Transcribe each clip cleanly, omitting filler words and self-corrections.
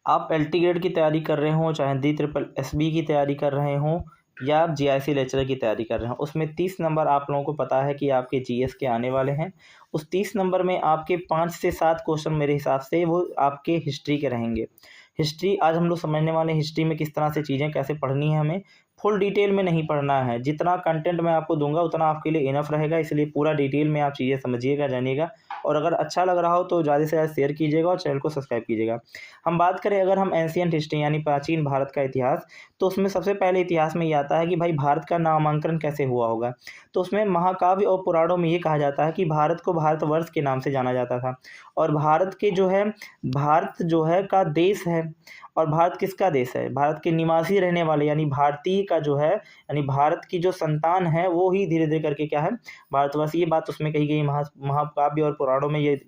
आप LT grade की तैयारी कर रहे हों, चाहे डी ट्रिपल एसबी की तैयारी कर रहे हों या आप जीआईसी लेक्चरर की तैयारी कर रहे हो, उसमें 30 नंबर आप लोगों को पता है कि आपके जीएस के आने वाले हैं। उस 30 नंबर में आपके 5 से 7 क्वेश्चन मेरे हिसाब से वो आपके हिस्ट्री के रहेंगे। हिस्ट्री आज हम लोग समझने वाले हैं, हिस्ट्री में किस तरह से चीज़ें कैसे पढ़नी है। हमें फुल डिटेल में नहीं पढ़ना है, जितना कंटेंट मैं आपको दूंगा उतना आपके लिए इनफ रहेगा, इसलिए पूरा डिटेल में आप चीज़ें समझिएगा, जानिएगा। और अगर अच्छा लग रहा हो तो ज़्यादा से ज़्यादा शेयर कीजिएगा और चैनल को सब्सक्राइब कीजिएगा। हम बात करें अगर हम एंशिएंट हिस्ट्री यानी प्राचीन भारत का इतिहास, तो उसमें सबसे पहले इतिहास में ये आता है कि भाई भारत का नामांकन कैसे हुआ होगा। तो उसमें महाकाव्य और पुराणों में ये कहा जाता है कि भारत को भारतवर्ष के नाम से जाना जाता था। और भारत के जो है, भारत जो है का देश है। और भारत किसका देश है? भारत के निवासी रहने वाले यानी भारतीय का जो है, यानी भारत की जो संतान है वो ही धीरे धीरे करके क्या है, भारतवर्ष। ये बात उसमें कही गई, महाकाव्य और पुराणों में ये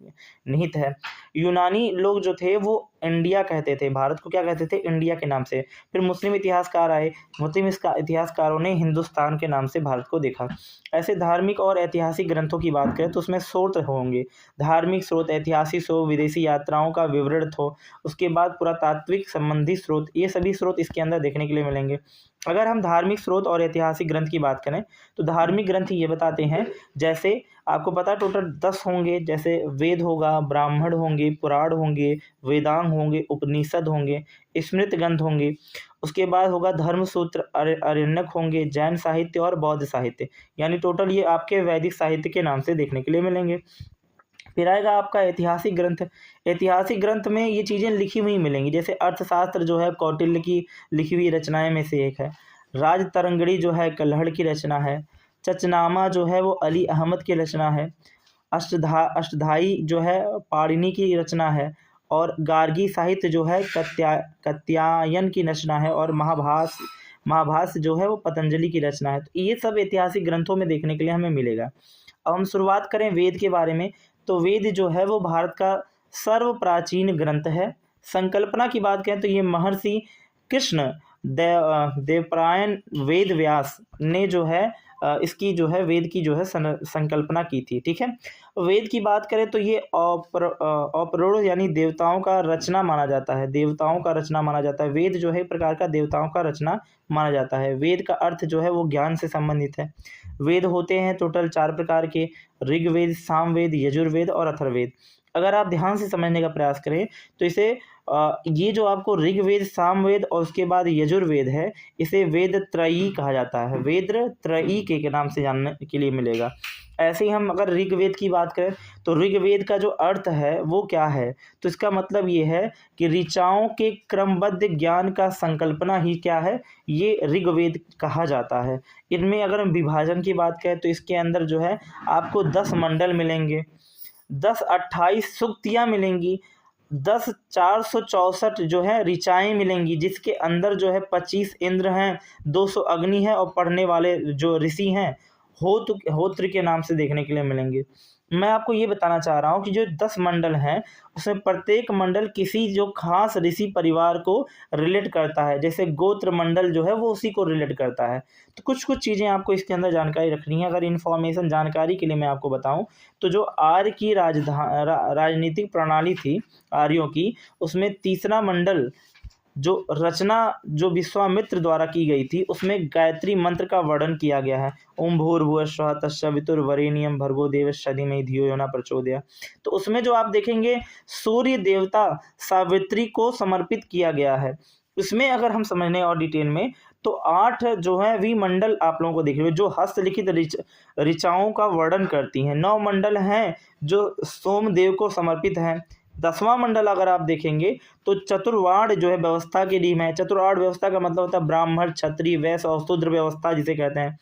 निहित है। यूनानी लोग जो थे वो इंडिया कहते थे, भारत को क्या कहते थे? इंडिया के नाम से। फिर मुस्लिम इतिहासकार आए, मुस्लिम इतिहासकारों ने हिंदुस्तान के नाम से भारत को देखा। ऐसे धार्मिक और ऐतिहासिक ग्रंथों की बात करें तो उसमें स्रोत होंगे, धार्मिक स्रोत, ऐतिहासिक स्रोत, विदेशी यात्राओं का विवरण हो, उसके बाद पुरातात्विक संबंधी स्रोत, ये सभी स्रोत इसके अंदर देखने के लिए मिलेंगे। अगर हम धार्मिक स्रोत और ऐतिहासिक ग्रंथ की बात करें तो धार्मिक ग्रंथ ये बताते हैं, जैसे आपको पता टोटल 10 होंगे, जैसे वेद होगा, ब्राह्मण होंगे, पुराण होंगे, वेदांग होंगे, उपनिषद होंगे, स्मृत ग्रंथ होंगे। उसके बाद होगा धर्मसूत्र, आरण्यक होंगे, जैन साहित्य और बौद्ध साहित्य, यानी टोटल ये आपके वैदिक साहित्य के नाम से देखने के लिए मिलेंगे। फिर आएगा आपका ऐतिहासिक ग्रंथ। ऐतिहासिक ग्रंथ में ये चीज़ें लिखी हुई मिलेंगी, जैसे अर्थशास्त्र जो है कौटिल्य की लिखी हुई रचनाएं में से एक है। राजतरंगिणी जो है कल्हड़ की रचना है। चचनामा जो है वो अली अहमद की रचना है। अष्टधाई जो है पाणिनि की रचना है। और गार्गी साहित्य जो है कात्यायन की रचना है। और महाभाष्य जो है वो पतंजलि की रचना है। तो ये सब ऐतिहासिक ग्रंथों में देखने के लिए हमें मिलेगा। अब हम शुरुआत करें वेद के बारे में, तो वेद जो है वो भारत का सर्व प्राचीन ग्रंथ है। संकल्पना की बात करें तो ये महर्षि कृष्ण देवप्रायण वेद व्यास ने जो है इसकी जो है वेद की जो है संकल्पना की थी। ठीक है, वेद की बात करें तो ये अपरोढ़ यानी देवताओं का रचना माना जाता है, देवताओं का रचना माना जाता है। वेद जो है एक प्रकार का देवताओं का रचना माना जाता है। वेद का अर्थ जो है वो ज्ञान से संबंधित है। वेद होते हैं टोटल 4 प्रकार के, ऋग्वेद, सामवेद, यजुर्वेद और अथर्ववेद। अगर आप ध्यान से समझने का प्रयास करें तो इसे ये जो आपको ऋग्वेद, सामवेद और उसके बाद यजुर्वेद है, इसे वेद त्रयी कहा जाता है, वेद त्रयी के नाम से जानने के लिए मिलेगा। ऐसे ही हम अगर ऋग्वेद की बात करें तो ऋग्वेद का जो अर्थ है वो क्या है, तो इसका मतलब ये है कि ऋचाओं के क्रमबद्ध ज्ञान का संकल्पना ही क्या है, ये ऋग्वेद कहा जाता है। इनमें अगर हम विभाजन की बात करें तो इसके अंदर जो है आपको 10 मंडल मिलेंगे, 28 सूक्तियाँ मिलेंगी, 464 जो है ऋचाएँ मिलेंगी, जिसके अंदर जो है 25 इंद्र हैं, 200 अग्नि है और पढ़ने वाले जो ऋषि हैं होत्र के नाम से देखने के लिए मिलेंगे। मैं आपको ये बताना चाह रहा हूँ कि जो 10 मंडल हैं उसमें प्रत्येक मंडल किसी जो खास ऋषि परिवार को रिलेट करता है, जैसे गोत्र मंडल जो है वो उसी को रिलेट करता है। तो कुछ चीज़ें आपको इसके अंदर जानकारी रखनी है। अगर इन्फॉर्मेशन जानकारी के लिए मैं आपको बताऊं तो जो आर्य की राजनीतिक प्रणाली थी आर्यों की, उसमें तीसरा मंडल जो रचना जो विश्वामित्र द्वारा की गई थी उसमें गायत्री मंत्र का वर्णन किया गया है। ओम भूर्भुवः स्वः तत्सवितुर्वरेण्यं भर्गो देवस्य धीमहि धियो यो न प्रचोदयात्। तो उसमें जो आप देखेंगे सूर्य देवता सावित्री को समर्पित किया गया है। इसमें अगर हम समझने और डिटेल में तो 8 जो है विमंडल आप लोगों को दिखेंगे जो हस्तलिखित ऋचाओं का वर्णन करती हैं। 9 मंडल हैं जो सोमदेव को समर्पित हैं। 10वां मंडल अगर आप देखेंगे तो चतुर्वाण जो है व्यवस्था के लिए है। चतुर्वाण व्यवस्था का मतलब होता है ब्राह्मण, क्षत्रिय, वैश्य और शूद्र व्यवस्था जिसे कहते हैं।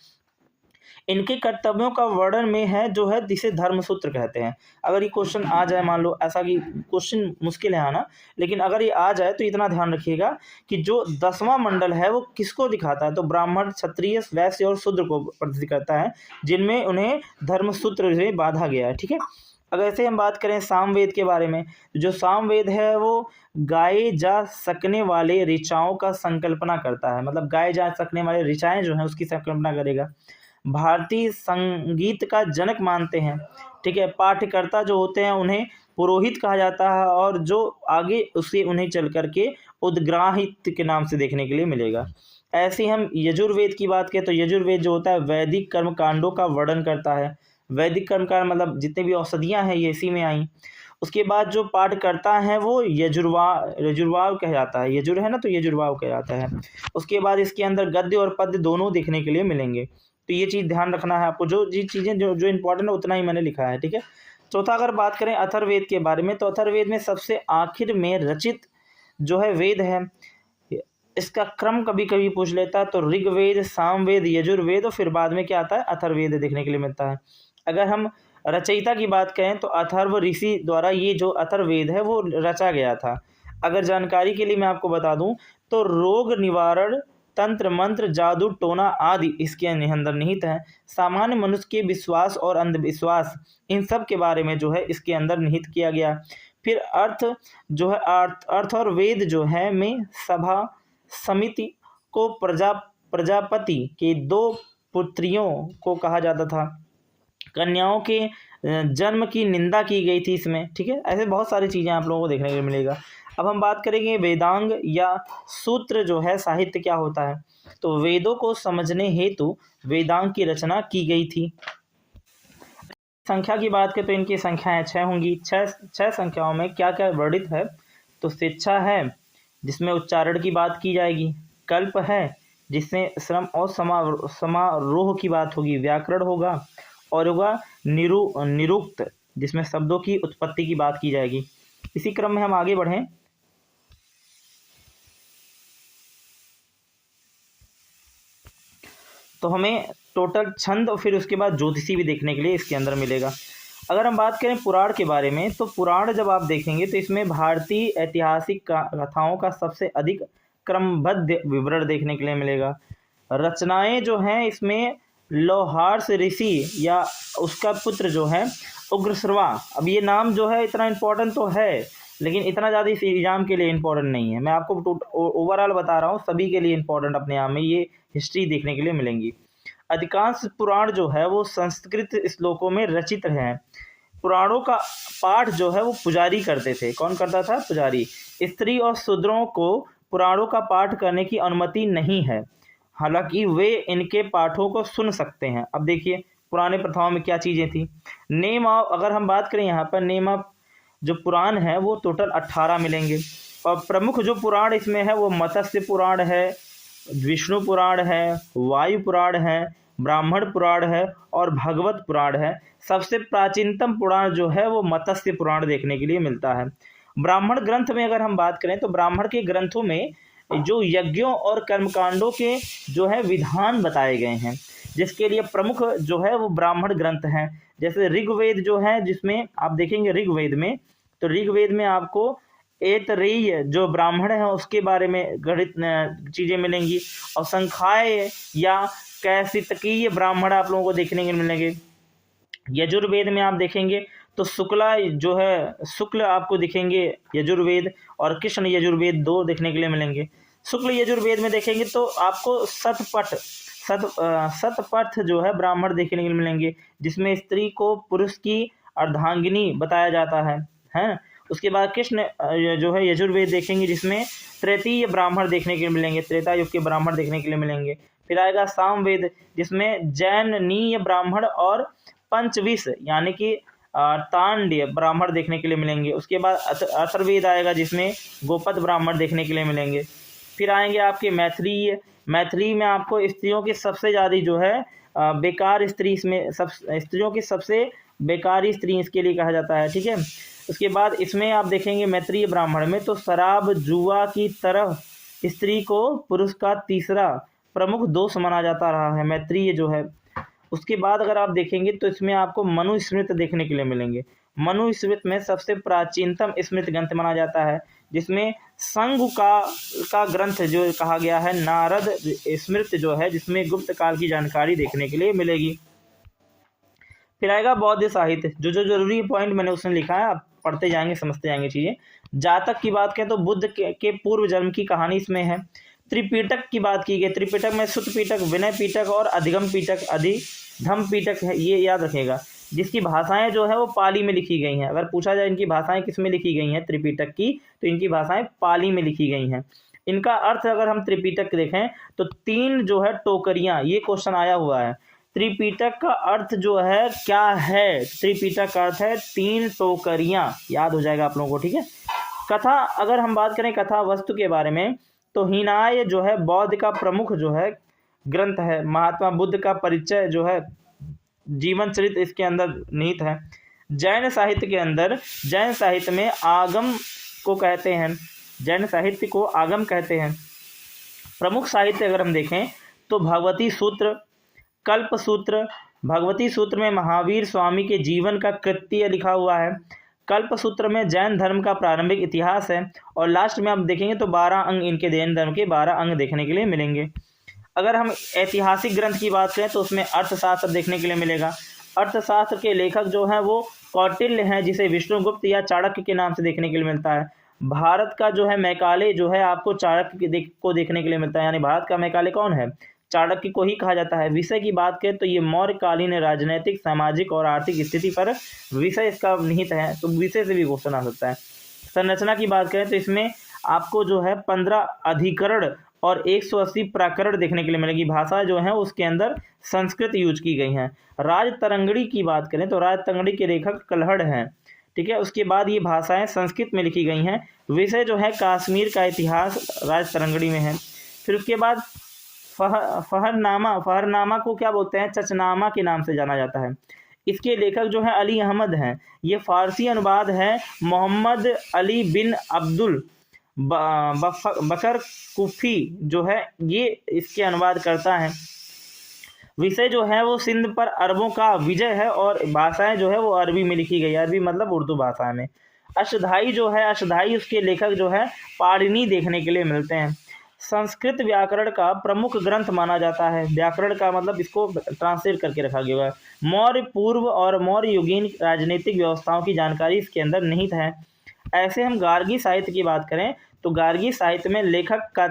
इनके कर्तव्यों का वर्णन में है जो है जिसे धर्मसूत्र कहते हैं। अगर ये क्वेश्चन आ जाए, मान लो ऐसा कि क्वेश्चन मुश्किल है आना, लेकिन अगर ये आ जाए तो इतना ध्यान रखिएगा कि जो 10वां मंडल है वो किसको दिखाता है, तो ब्राह्मण, क्षत्रिय, वैश्य और शूद्र को प्रदर्शित करता है, जिनमें उन्हें धर्मसूत्र से बांधा गया है। ठीक है, अगर ऐसे हम बात करें सामवेद के बारे में, जो सामवेद है वो गाए जा सकने वाले ऋचाओं का संकल्पना करता है, मतलब गाए जा सकने वाले ऋचाएं जो हैं उसकी संकल्पना करेगा। भारतीय संगीत का जनक मानते हैं। ठीक है, पाठ्यकर्ता जो होते हैं उन्हें पुरोहित कहा जाता है, और जो आगे उससे उन्हें चल करके उद्ग्राहित के नाम से देखने के लिए मिलेगा। ऐसे हम यजुर्वेद की बात करें तो यजुर्वेद जो होता है वैदिक कर्म कांडों का वर्णन करता है। वैदिक कर्म कांड मतलब जितने भी औषधियाँ हैं ये इसी में आई। उसके बाद जो पाठ करता है वो यजुर्वाव कहलाता है। यजुर है ना, तो यजुर्वाव कहलाता है। उसके बाद इसके अंदर गद्य और पद्य दोनों देखने के लिए मिलेंगे, तो ये चीज़ ध्यान रखना है आपको। जो चीज़ें जो इंपॉर्टेंट है उतना ही मैंने लिखा है, ठीक है। चौथा अगर बात करें अथर्ववेद के बारे में, तो अथर्ववेद में सबसे आखिर में रचित जो है वेद है, इसका क्रम कभी कभी पूछ लेता है, तो ऋग्वेद, सामवेद, यजुर्वेद और फिर बाद में क्या आता है अथर्ववेद देखने के लिए मिलता है। अगर हम रचयिता की बात करें तो अथर्व ऋषि द्वारा ये जो अथर्ववेद है वो रचा गया था। अगर जानकारी के लिए मैं आपको बता दूं तो रोग निवारण, तंत्र मंत्र, जादू टोना आदि इसके अंदर निहित है। सामान्य मनुष्य के विश्वास और अंधविश्वास इन सब के बारे में जो है इसके अंदर निहित किया गया। फिर अर्थ जो है अर्थ और वेद जो है में सभा समिति को प्रजापति के 2 पुत्रियों को कहा जाता था। कन्याओं के जन्म की निंदा की गई थी इसमें, ठीक है। ऐसे बहुत सारी चीज़ें आप लोगों को देखने को मिलेगा। अब हम बात करेंगे वेदांग या सूत्र जो है साहित्य क्या होता है, तो वेदों को समझने हेतु वेदांग की रचना की गई थी। संख्या की बात करें तो इनकी संख्याएं 6 होंगी। 6 संख्याओं में क्या क्या वर्णित है, तो शिक्षा है जिसमें उच्चारण की बात की जाएगी, कल्प है जिसमें श्रम और समारोह की बात होगी, व्याकरण होगा, और होगा निरुक्त जिसमें शब्दों की उत्पत्ति की बात की जाएगी। इसी क्रम में हम आगे बढ़ें तो हमें टोटल छंद और फिर उसके बाद ज्योतिषी भी देखने के लिए इसके अंदर मिलेगा। अगर हम बात करें पुराण के बारे में, तो पुराण जब आप देखेंगे तो इसमें भारतीय ऐतिहासिक कथाओं का सबसे अधिक क्रमबद्ध विवरण देखने के लिए मिलेगा। रचनाएं जो हैं इसमें लोहार्स ऋषि या उसका पुत्र जो है उग्रश्रवा, अब ये नाम जो है इतना इम्पोर्टेंट तो है लेकिन इतना ज़्यादा इस एग्जाम के लिए इम्पोर्टेंट नहीं है। मैं आपको ओवरऑल बता रहा हूँ, सभी के लिए इम्पोर्टेंट अपने आप में ये हिस्ट्री देखने के लिए मिलेंगी। अधिकांश पुराण जो है वो संस्कृत श्लोकों में रचित हैं। पुराणों का पाठ जो है वो पुजारी करते थे। कौन करता था? पुजारी। स्त्री और शूद्रों को पुराणों का पाठ करने की अनुमति नहीं है, हालांकि वे इनके पाठों को सुन सकते हैं। अब देखिए पुराने प्रथाओं में क्या चीज़ें थी। नेम ऑफ, अगर हम बात करें यहाँ पर नेम ऑफ जो पुराण है वो टोटल 18 मिलेंगे, और प्रमुख जो पुराण इसमें है वो मत्स्य पुराण है, विष्णु पुराण है, वायु पुराण है, ब्राह्मण पुराण है और भगवत पुराण है। सबसे प्राचीनतम पुराण जो है वो मत्स्य पुराण देखने के लिए मिलता है। ब्राह्मण ग्रंथ में अगर हम बात करें तो ब्राह्मण के ग्रंथों में जो यज्ञों और कर्मकांडों के जो है विधान बताए गए हैं, जिसके लिए प्रमुख जो है वो ब्राह्मण ग्रंथ हैं। जैसे ऋग्वेद जो है, जिसमें आप देखेंगे ऋग्वेद में, तो ऋग्वेद में आपको ऐतरेय जो ब्राह्मण है उसके बारे में गणित चीज़ें मिलेंगी, और संख्याय या कैसितकीय ब्राह्मण आप लोगों को देखने को मिलेंगे। यजुर्वेद में आप देखेंगे तो शुक्ला जो है शुक्ल आपको दिखेंगे यजुर्वेद, और कृष्ण यजुर्वेद 2 देखने के लिए मिलेंगे। शुक्ल यजुर्वेद में देखेंगे तो आपको शतपथ जो है ब्राह्मण देखने के लिए मिलेंगे, जिसमें स्त्री को पुरुष की अर्धांगिनी बताया जाता है। उसके बाद कृष्ण जो है यजुर्वेद देखेंगे, जिसमें तृतीय ब्राह्मण देखने के लिए मिलेंगे, त्रेता युग के ब्राह्मण देखने के लिए मिलेंगे। फिर आएगा सामवेद, जिसमें जैननीय ब्राह्मण और पंचविश यानी कि तांड्य ब्राह्मण देखने के लिए मिलेंगे। उसके बाद अथर्ववेद आएगा, जिसमें गोपद ब्राह्मण देखने के लिए मिलेंगे। फिर आएंगे आपके मैथिली में आपको स्त्रियों की सबसे ज़्यादा जो है बेकार स्त्री, इसमें सब स्त्रियों की सबसे बेकारी स्त्री इसके लिए कहा जाता है, ठीक है। उसके बाद इसमें आप देखेंगे मैत्रीय ब्राह्मण में तो शराब जुआ की तरफ स्त्री को पुरुष का तीसरा प्रमुख दोष माना जाता रहा है, मैत्रीय जो है। उसके बाद अगर आप देखेंगे तो इसमें आपको मनुस्मृति देखने के लिए मिलेंगे। मनुस्मृति में सबसे प्राचीनतम स्मृति ग्रंथ माना जाता है, जिसमें संघ का ग्रंथ जो कहा गया है नारद स्मृति जो है, जिसमें गुप्त काल की जानकारी देखने के लिए मिलेगी। फिर आएगा बौद्ध साहित्य, जो जरूरी पॉइंट मैंने उसमें लिखा है, आप पढ़ते जाएंगे समझते जाएंगे चीज़ें। जातक की बात करें तो बुद्ध के पूर्व जन्म की कहानी इसमें है। त्रिपिटक की बात की गई, त्रिपिटक में सुत्त पिटक, विनय पिटक और अधिगम पिटक, अधिधम पिटक है, ये याद रखेगा। जिसकी भाषाएं जो है वो पाली में लिखी गई हैं। अगर पूछा जाए इनकी भाषाएं किस में लिखी गई हैं त्रिपिटक की, तो इनकी भाषाएं पाली में लिखी गई हैं। इनका अर्थ अगर हम त्रिपिटक देखें तो 3 जो है टोकरियां, ये क्वेश्चन आया हुआ है। त्रिपिटक का अर्थ जो है क्या है, त्रिपिटक का अर्थ है 3 टोकरियां, याद हो जाएगा आप लोगों को, ठीक है। कथा, अगर हम बात करें कथा वस्तु के बारे में, तो हिनाय जो है बौद्ध का प्रमुख जो है ग्रंथ है। महात्मा बुद्ध का परिचय जो है, जीवन चरित्र इसके अंदर निहित है। जैन साहित्य के अंदर, जैन साहित्य में आगम को कहते हैं, जैन साहित्य को आगम कहते हैं। प्रमुख साहित्य अगर हम देखें तो भगवती सूत्र, कल्प सूत्र। भगवती सूत्र में महावीर स्वामी के जीवन का कृत्य लिखा हुआ है। कल्प सूत्र में जैन धर्म का प्रारंभिक इतिहास है। और लास्ट में आप देखेंगे तो 12 अंग, इनके जैन धर्म के 12 अंग देखने के लिए मिलेंगे। अगर हम ऐतिहासिक ग्रंथ की बात करें तो उसमें अर्थशास्त्र देखने के लिए मिलेगा। अर्थशास्त्र के लेखक जो हैं वो कौटिल्य हैं, जिसे विष्णुगुप्त या चाणक्य के नाम से देखने के लिए मिलता है। भारत का जो है मैकाले जो है आपको चाणक्य को देखने के लिए मिलता है, यानी भारत का मैकाले कौन है, चाणक्य को ही कहा जाता है। विषय की बात करें तो ये मौर्यकालीन राजनीतिक, सामाजिक और आर्थिक स्थिति पर विषय इसका निहित है, तो विषय से भी क्वेश्चन आ सकता है। संरचना की बात करें तो इसमें आपको जो है 15 अधिकरण और 180 प्रकरण देखने के लिए मिलेगी। भाषा जो है उसके अंदर संस्कृत यूज की गई है। राजतरंगिणी की बात करें तो राजतरंगिणी के लेखक कल्हड़ हैं, ठीक है। उसके बाद ये भाषाएं संस्कृत में लिखी गई हैं। विषय जो है कश्मीर का इतिहास राजतरंगिणी में है। फिर उसके बाद फहरनामा को क्या बोलते हैं, चचनामा के नाम से जाना जाता है। इसके लेखक जो है अली अहमद हैं। ये फारसी अनुवाद है मोहम्मद अली बिन अब्दुल बकर कुफी जो है ये इसके अनुवाद करता है। विषय जो है वो सिंध पर अरबों का विजय है और भाषाएं जो है वो अरबी में लिखी गई है, अरबी मतलब उर्दू भाषा में। अष्टधाई जो है, अष्टधाई उसके लेखक जो है पाणिनि देखने के लिए मिलते हैं। संस्कृत व्याकरण का प्रमुख ग्रंथ माना जाता है। व्याकरण का मतलब इसको ट्रांसलेट करके रखा गया है। मौर्य पूर्व और मौर्य युगीन राजनीतिक व्यवस्थाओं की जानकारी इसके अंदर निहित है। ऐसे हम गार्गी साहित्य की बात करें तो गार्गी साहित्य में लेखक का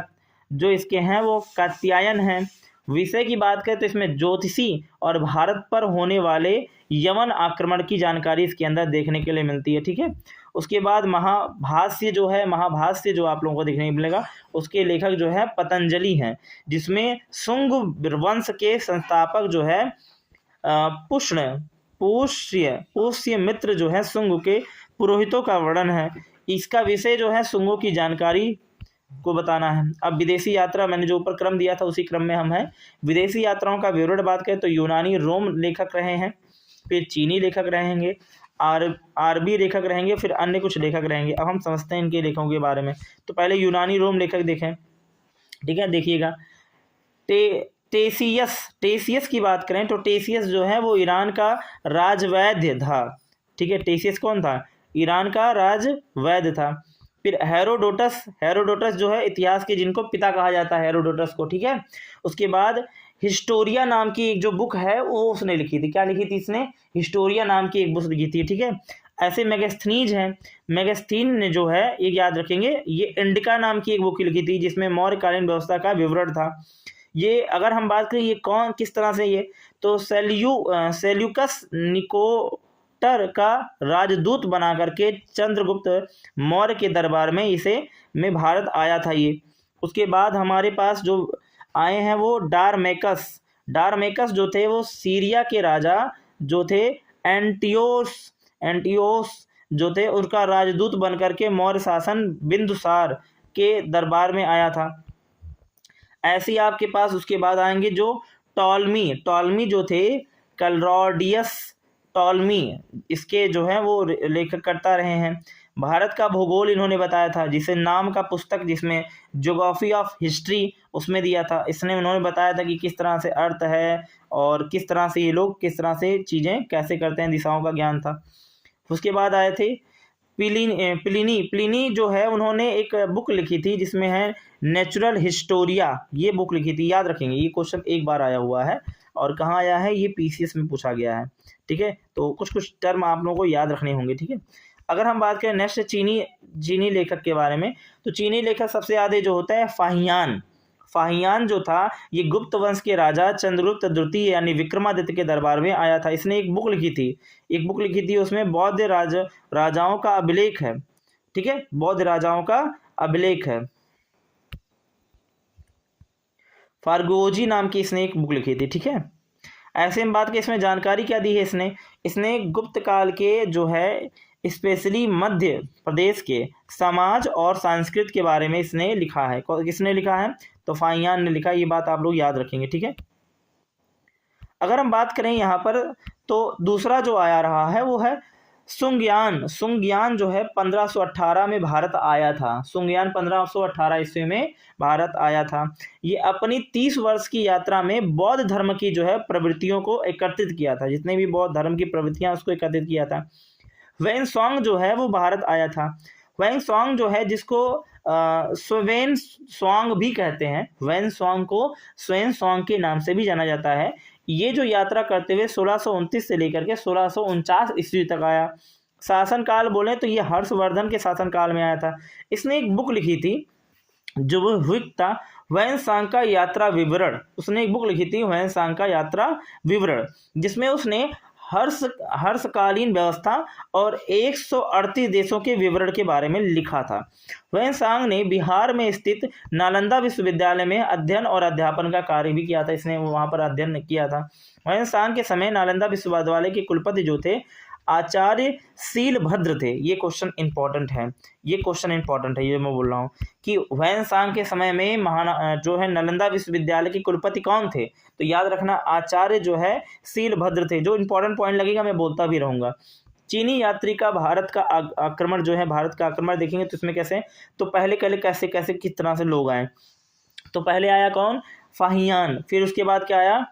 जो इसके हैं वो कात्यायन हैं। विषय की बात करें तो इसमें ज्योतिषी और भारत पर होने वाले यवन आक्रमण की जानकारी इसके अंदर देखने के लिए मिलती है, ठीक है। उसके बाद महाभाष्य जो है, महाभाष्य जो आप लोगों को देखने को मिलेगा, उसके लेखक जो है पतंजलि हैं, जिसमें शुंग वंश के संस्थापक जो है पुष्य मित्र जो है शुंग के पुरोहितों का वर्णन है। इसका विषय जो है शुंगों की जानकारी को बताना है। अब विदेशी यात्रा, मैंने जो ऊपर क्रम दिया था उसी क्रम में हम हैं। विदेशी यात्राओं का विवरण बात करें तो यूनानी रोम लेखक रहे हैं, फिर चीनी लेखक रहेंगे, आरबी लेखक रहेंगे, फिर अन्य कुछ लेखक रहेंगे। अब हम समझते हैं इनके लेखकों के बारे में। तो पहले यूनानी रोम लेखक देखें, ठीक है। देखिएगा टेसियस की बात करें तो टेसियस जो है वो ईरान का राजवैद्य था, ठीक है। टेसियस कौन था, ईरान का राजवैद्य था। फिर हेरोडोटस जो है इतिहास के जिनको पिता कहा जाता है, हेरोडोटस को, ठीक है। उसके बाद हिस्टोरिया नाम की एक जो बुक है वो उसने लिखी थी। क्या लिखी थी इसने, हिस्टोरिया नाम की एक बुक लिखी थी, ठीक है। ऐसे मेगास्थनीज हैं। मेगास्थनीज ने जो है ये याद रखेंगे, ये इंडिका नाम की एक बुक लिखी थी जिसमें मौर्यकालीन व्यवस्था का विवरण था। ये अगर हम बात करें ये कौन किस तरह से, ये तो सेल्यूकस निकोटर का राजदूत बना करके चंद्रगुप्त मौर्य के दरबार में में भारत आया था ये। उसके बाद हमारे पास जो आए हैं वो डारमेकस जो थे वो सीरिया के राजा जो थे एंटियोस जो थे उनका राजदूत बनकर के मौर्य शासन बिंदुसार के दरबार में आया था। ऐसे ही आपके पास उसके बाद आएंगे जो टॉलमी जो थे, क्लॉडियस टॉलमी, इसके जो है वो लेखक करता रहे हैं। भारत का भूगोल इन्होंने बताया था, जिसे नाम का पुस्तक जिसमें ज्योग्राफी ऑफ हिस्ट्री उसमें दिया था। उन्होंने बताया था कि किस तरह से अर्थ है और किस तरह से ये लोग किस तरह से चीज़ें कैसे करते हैं, दिशाओं का ज्ञान था। उसके बाद आए थे प्लिनी जो है उन्होंने एक बुक लिखी थी जिसमें है नेचुरल हिस्टोरिया, ये बुक लिखी थी। याद रखेंगे ये क्वेश्चन एक बार आया हुआ है और कहाँ आया है, ये पीसीएस में पूछा गया है, ठीक है। तो कुछ टर्म आप लोगों को याद रखने होंगे, ठीक है। अगर हम बात करें नेक्स्ट चीनी लेखक के बारे में, तो चीनी लेखक सबसे ज़्यादा जो होता है फाहियान जो था ये गुप्त वंश के राजा चंद्रगुप्त द्वितीय यानी विक्रमादित्य के दरबार में आया था। इसने एक बुक लिखी थी, उसमें बौद्ध राजाओं का अभिलेख है। ठीक है, बौद्ध राजाओं का अभिलेख है। फारगोजी नाम की इसने एक बुक लिखी थी। ठीक है, ऐसे में बात की इसमें जानकारी क्या दी है इसने गुप्त काल के जो है स्पेशली मध्य प्रदेश के समाज और संस्कृति के बारे में इसने लिखा है। किसने लिखा है? तो फाहियान ने लिखा। ये बात आप लोग याद रखेंगे। ठीक है, अगर हम बात करें यहाँ पर तो दूसरा जो आया रहा है वो है सुंगयान जो है 1518 में भारत आया था। सुंगयान 1518 ईस्वी में भारत आया था। ये अपनी 30 वर्ष की यात्रा में बौद्ध धर्म की जो है प्रवृत्तियों को एकत्रित किया था, जितने भी बौद्ध धर्म की प्रवृत्तियां उसको एकत्रित किया था। वेनसोंग जो है वो भारत आया था। वेनसोंग जो है जिसको स्वेन स्वांग भी कहते हैं, वेनसोंग को स्वेन स्वांग के नाम से भी जाना जाता है। ये जो यात्रा करते हुए 1629 से लेकर के 1649 ईस्वी तक आया। शासनकाल बोले तो ये हर्षवर्धन के शासनकाल में आया था। इसने एक बुक लिखी थी जो वो हुई था वेनसांग का यात्रा विवरण। उसने एक बुक लिखी थी वेनसांग का यात्रा विवरण, जिसमें उसने हर्षकालीन व्यवस्था और 138 देशों के विवरण के बारे में लिखा था। वेनसांग ने बिहार में स्थित नालंदा विश्वविद्यालय में अध्ययन और अध्यापन का कार्य भी किया था। इसने वहां पर अध्ययन किया था। वेनसांग के समय नालंदा विश्वविद्यालय के कुलपति जो थे आचार्य शीलभद्र थे। ये क्वेश्चन इंपॉर्टेंट है, ये मैं बोल रहा हूँ कि वेनसांग के समय में जो है नालंदा विश्वविद्यालय के कुलपति कौन थे? तो याद रखना आचार्य जो है शीलभद्र थे। जो इंपॉर्टेंट पॉइंट लगेगा मैं बोलता भी रहूंगा। चीनी यात्री का भारत का आक्रमण जो है, भारत का आक्रमण देखेंगे तो इसमें कैसे, तो पहले कैसे किस तरह से लोग आए। तो पहले आया कौन? फाहियान, फिर उसके बाद क्या आया?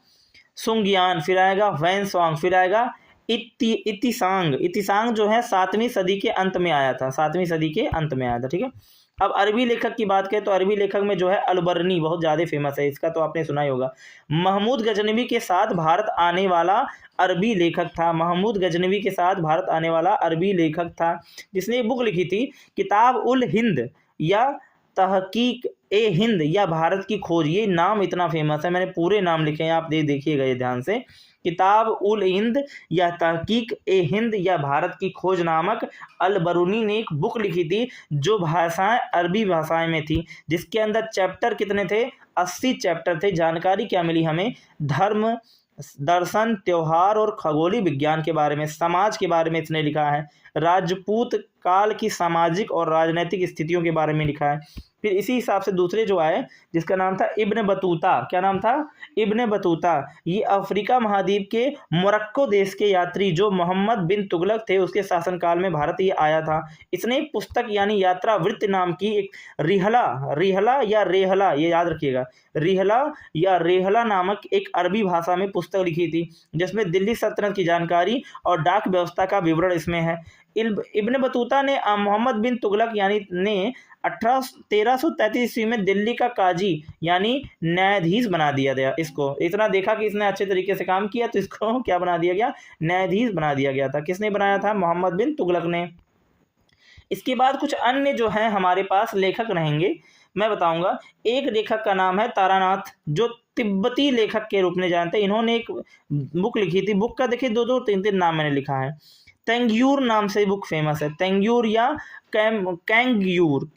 सुंगयान, फिर आएगा वेनसोंग, फिर आएगा इतिसांग जो है 7वीं सदी के अंत में आया था। 7वीं सदी के अंत में आया था। ठीक है, अब अरबी लेखक की बात करें तो अरबी लेखक में जो है अलबरनी बहुत ज़्यादा फेमस है, इसका तो आपने सुना ही होगा। महमूद गजनवी के साथ भारत आने वाला अरबी लेखक था। महमूद गजनवी के साथ भारत आने वाला अरबी लेखक था, जिसने एक बुक लिखी थी किताब उल हिंद या तहकीक ए हिंद या भारत की खोज। ये नाम इतना फेमस है, मैंने पूरे नाम लिखे हैं, आप देखिएगा ये ध्यान से। किताब उल हिंद या तहकीक ए हिंद या भारत की खोज नामक अल बरूनी ने एक बुक लिखी थी जो भाषाएं अरबी भाषाएं में थी, जिसके अंदर चैप्टर कितने थे? 80 चैप्टर थे। जानकारी क्या मिली हमें? धर्म, दर्शन, त्योहार और खगोलीय विज्ञान के बारे में, समाज के बारे में इसने लिखा है। राजपूत काल की सामाजिक और राजनीतिक स्थितियों के बारे में लिखा है। फिर इसी हिसाब से दूसरे जो आए जिसका नाम था इब्न बतूता। क्या नाम था? Ibn Battuta. ये अफ्रीका महाद्वीप के मोरक्को देश के यात्री जो मोहम्मद बिन तुगलक थे उसके शासनकाल में भारत ये आया था। इसने एक पुस्तक यानी यात्रा वृत्त नाम की एक रिहला या रेहला, ये याद रखिएगा, रिहला या रेहला नामक एक अरबी भाषा में पुस्तक लिखी थी, जिसमें दिल्ली सल्तनत की जानकारी और डाक व्यवस्था का विवरण इसमें है। इब्न बतूता ने मोहम्मद बिन तुगलक यानी ने 1333 ईस्वी में दिल्ली का काजी यानी न्यायाधीश बना दिया गया। इसको इतना देखा कि इसने अच्छे तरीके से काम किया तो इसको क्या बना दिया गया? न्यायाधीश बना दिया गया था। किसने बनाया था? मोहम्मद बिन तुगलक ने। इसके बाद कुछ अन्य जो है हमारे पास लेखक रहेंगे, मैं बताऊंगा। एक लेखक का नाम है तारानाथ, जो तिब्बती लेखक के रूप में जानते हैं। इन्होंने एक बुक लिखी थी। बुक का देखिए 2-2 3-3 नाम मैंने लिखा है। तेंग्यूर नाम से बुक फेमस है। तेंग्यूर या तेंग्यूर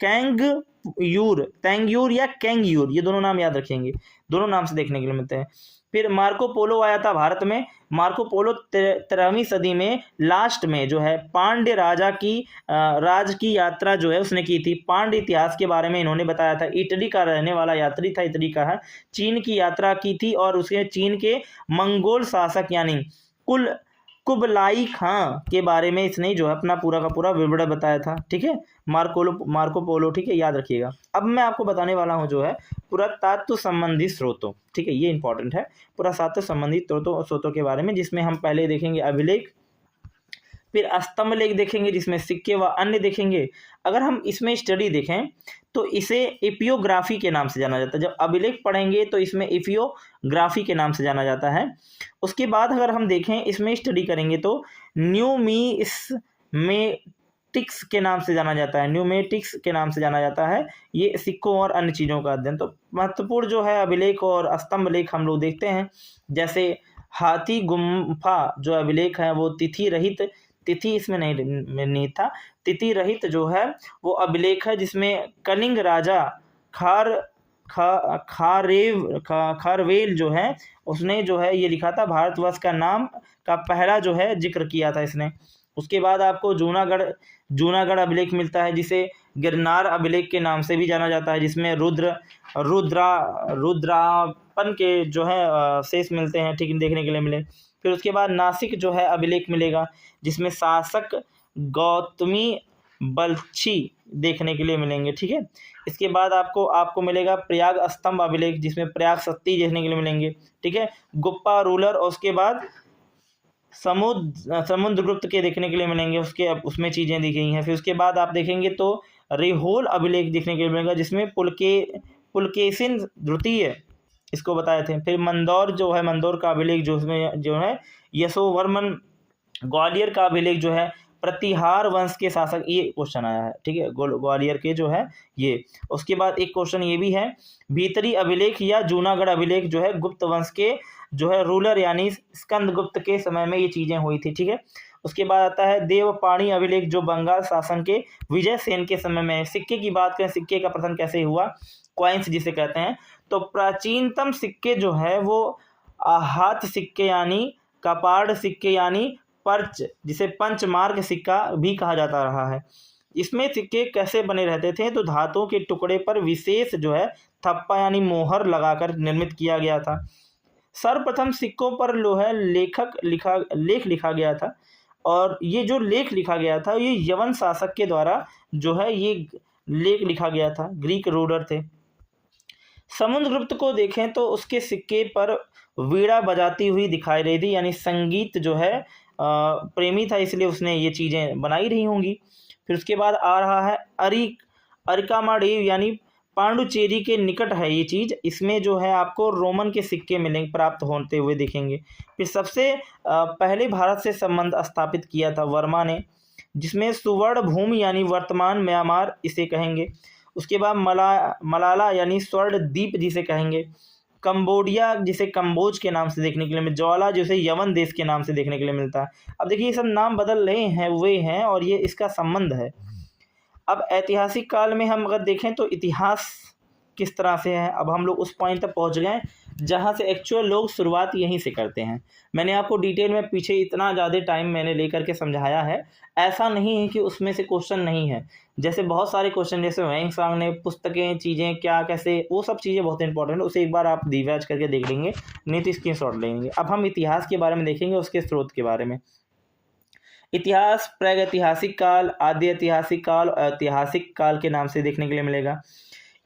या कैंग्यूर, ये दोनों नाम याद रखेंगे, दोनों नाम से देखने के लिए मिलते हैं। फिर मार्को पोलो आया था भारत में। मार्को पोलो 13वीं सदी में लास्ट में जो है पांड्य राज की यात्रा जो है उसने की थी। पांड्य इतिहास के बारे में इन्होंने बताया था। इटली का रहने वाला यात्री था, इटली का है। चीन की यात्रा की थी और उसके चीन के मंगोल शासक यानी कुबलाई खां के बारे में इसने जो है अपना पूरा का पूरा विवरण बताया था। ठीक है, मार्को पोलो। ठीक है, याद रखिएगा। अब मैं आपको बताने वाला हूं जो है पुरातत्व संबंधी स्रोतों। ठीक है, ये इंपॉर्टेंट है, पुरातत्व संबंधी स्रोतों के बारे में, जिसमें हम पहले देखेंगे अभिलेख, फिर स्तंभ लेख देखेंगे जिसमें सिक्के व अन्य देखेंगे। अगर हम इसमें स्टडी देखें तो इसे एपियोग्राफी के नाम से जाना जाता है। जब अभिलेख पढ़ेंगे तो इसमें एपियोग्राफी के नाम से जाना जाता है। उसके बाद अगर हम देखें इसमें स्टडी करेंगे तो न्यूमेटिक्स के नाम से जाना जाता है, न्यूमेटिक्स के नाम से जाना जाता है ये सिक्कों और अन्य चीज़ों का अध्ययन। तो महत्वपूर्ण जो है अभिलेख और स्तंभ लेख हम लोग देखते हैं, जैसे हाथी गुम्फा जो अभिलेख है वो तिथि रहित, तिथि इसमें नहीं था, तिथि रहित जो है वो अभिलेख है, जिसमें कलिंग राजा खारवेल जो है उसने जो है ये लिखा था, भारतवर्ष का नाम का पहला जो है जिक्र किया था इसने। उसके बाद आपको जूनागढ़ अभिलेख मिलता है, जिसे गिरनार अभिलेख के नाम से भी जाना जाता है, जिसमें रुद्रापन के जो है शेष मिलते हैं, ठीक देखने के लिए मिले। फिर उसके बाद नासिक जो है अभिलेख मिलेगा, जिसमें शासक गौतमी बल्छी देखने के लिए मिलेंगे, ठीक है। इसके बाद आपको मिलेगा प्रयाग स्तंभ अभिलेख, जिसमें प्रयाग सत्ती देखने के लिए मिलेंगे, ठीक है। गुप्पा रूलर और उसके बाद समुद्रगुप्त के देखने के लिए मिलेंगे, उसमें चीज़ें दी गई हैं। फिर उसके बाद आप देखेंगे तो रेहोल अभिलेख देखने के लिए मिलेगा, जिसमें पुलकेशिन द्वितीय इसको बताए थे। फिर मंदौर का अभिलेख जो है यशोवर्मन, ग्वालियर का अभिलेख जो है प्रतिहार वंश के शासक, ये क्वेश्चन आया है, ठीक है, ग्वालियर के जो है ये। उसके बाद एक क्वेश्चन ये भी है, भीतरी अभिलेख या जूनागढ़ अभिलेख जो है गुप्त वंश के जो है रूलर यानी स्कंदगुप्त के समय में ये चीज़ें हुई थी, ठीक है। उसके बाद आता है देवपाणी अभिलेख, जो बंगाल शासन के विजय सेन के समय में। सिक्के की बात करें, सिक्के का प्रथम कैसे हुआ, क्वाइंस जिसे कहते हैं, तो प्राचीनतम सिक्के जो है वो हाथ सिक्के यानी कपाड़ सिक्के यानी पर्च, जिसे पंचमार्क सिक्का भी कहा जाता रहा है। इसमें सिक्के कैसे बने रहते थे, तो धातुओं के टुकड़े पर विशेष जो है थप्पा यानी मोहर लगाकर निर्मित किया गया था। सर्वप्रथम सिक्कों पर जो है लेख लिखा गया था, और ये जो लेख लिखा गया था ये यवन शासक के द्वारा जो है ये लेख लिखा गया था, ग्रीक रूलर थे। समुद्रगुप्त को देखें तो उसके सिक्के पर वीणा बजाती हुई दिखाई रही थी, यानी संगीत जो है प्रेमी था, इसलिए उसने ये चीज़ें बनाई रही होंगी। फिर उसके बाद आ रहा है अरिकामाडेव यानी पांडुचेरी के निकट है ये चीज़, इसमें जो है आपको रोमन के सिक्के मिलेंगे, प्राप्त होते हुए दिखेंगे। फिर सबसे पहले भारत से संबंध स्थापित किया था वर्मा ने, जिसमें सुवर्ण भूमि यानी वर्तमान म्यांमार इसे कहेंगे। उसके बाद मलाला यानी स्वर्ण द्वीप जिसे कहेंगे, कंबोडिया जिसे कंबोज के नाम से देखने के लिए, ज्वाला जिसे यवन देश के नाम से देखने के लिए मिलता है। अब देखिए ये सब नाम बदल रहे हैं हुए हैं और ये इसका संबंध है। अब ऐतिहासिक काल में हम अगर देखें तो इतिहास किस तरह से है, अब हम लोग उस पॉइंट तक पहुंच गए जहां से एक्चुअल लोग शुरुआत यहीं से करते हैं। मैंने आपको डिटेल में पीछे इतना ज़्यादा टाइम मैंने लेकर के समझाया है, ऐसा नहीं है कि उसमें से क्वेश्चन नहीं है। जैसे बहुत सारे क्वेश्चन जैसे वैंग सांग ने पुस्तकें चीज़ें क्या कैसे, वो सब चीज़ें बहुत इंपॉर्टेंट है, उसे एक बार आप रिवाइज करके देख लेंगे, नहीं तो स्क्रीनशॉट लेंगे। अब हम इतिहास के बारे में देखेंगे, उसके स्रोत के बारे में। इतिहास प्रागैतिहासिक काल, आदि ऐतिहासिक काल और ऐतिहासिक काल के नाम से देखने के लिए मिलेगा।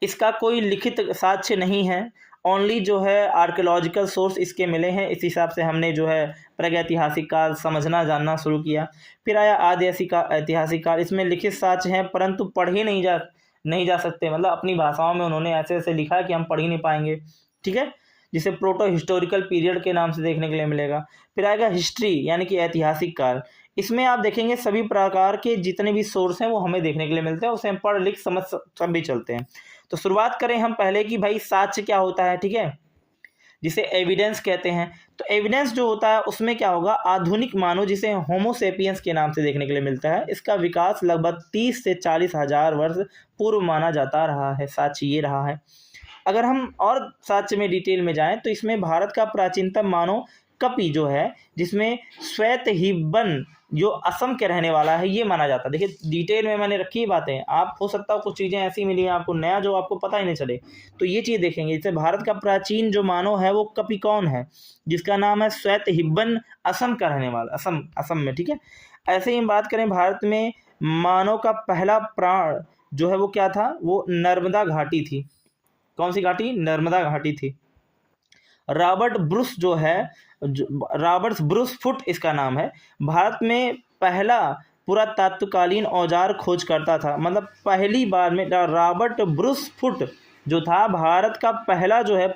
इसका कोई लिखित साक्ष्य नहीं है, ओनली जो है आर्कियोलॉजिकल सोर्स इसके मिले हैं। इस हिसाब से हमने जो है प्रागैतिहासिक काल समझना जानना शुरू किया। फिर आया आदि ऐतिहासिक काल, इसमें लिखित साक्ष्य हैं परंतु पढ़े नहीं जा सकते, मतलब अपनी भाषाओं में उन्होंने ऐसे ऐसे लिखा है कि हम पढ़ ही नहीं पाएंगे, ठीक है, जिसे प्रोटो हिस्टोरिकल पीरियड के नाम से देखने के लिए मिलेगा। फिर आएगा हिस्ट्री यानी कि ऐतिहासिक काल, इसमें आप देखेंगे सभी प्रकार के जितने भी सोर्स हैं वो हमें देखने के लिए मिलते हैं, उसे हम पढ़ लिख समझ सब भी चलते हैं। तो शुरुआत करें हम पहले कि भाई साक्ष्य क्या होता है, ठीक है, जिसे एविडेंस कहते हैं। तो एविडेंस जो होता है उसमें क्या होगा, आधुनिक मानव जिसे होमोसेपियंस के नाम से देखने के लिए मिलता है, इसका विकास लगभग 30 से 40 हजार वर्ष पूर्व माना जाता रहा है, साक्ष्य ये रहा है। अगर हम और साक्ष्य में डिटेल में जाएं तो इसमें भारत का प्राचीनतम मानव कपि जो है, जिसमें श्वेत हिब्बन जो असम के रहने वाला है ये माना जाता है। देखिए डिटेल में मैंने रखी बातें, आप हो सकता है कुछ चीज़ें ऐसी मिली हैं आपको नया जो आपको पता ही नहीं चले, तो ये चीज़ देखेंगे। जैसे भारत का प्राचीन जो मानव है वो कपि कौन है, जिसका नाम है श्वेत हिब्बन, असम का रहने वाला, असम में, ठीक है। ऐसे ही हम बात करें भारत में मानव का पहला प्राण जो है वो क्या था, वो नर्मदा घाटी थी। कौन सी घाटी, नर्मदा घाटी थी। रॉबर्ट ब्रूस जो है, रॉबर्ट ब्रूस फुट इसका नाम है, भारत में पहला पुरातत्वकालीन औजार खोज करता था। मतलब पहली बार में रॉबर्ट ब्रूस फुट जो था भारत का पहला जो है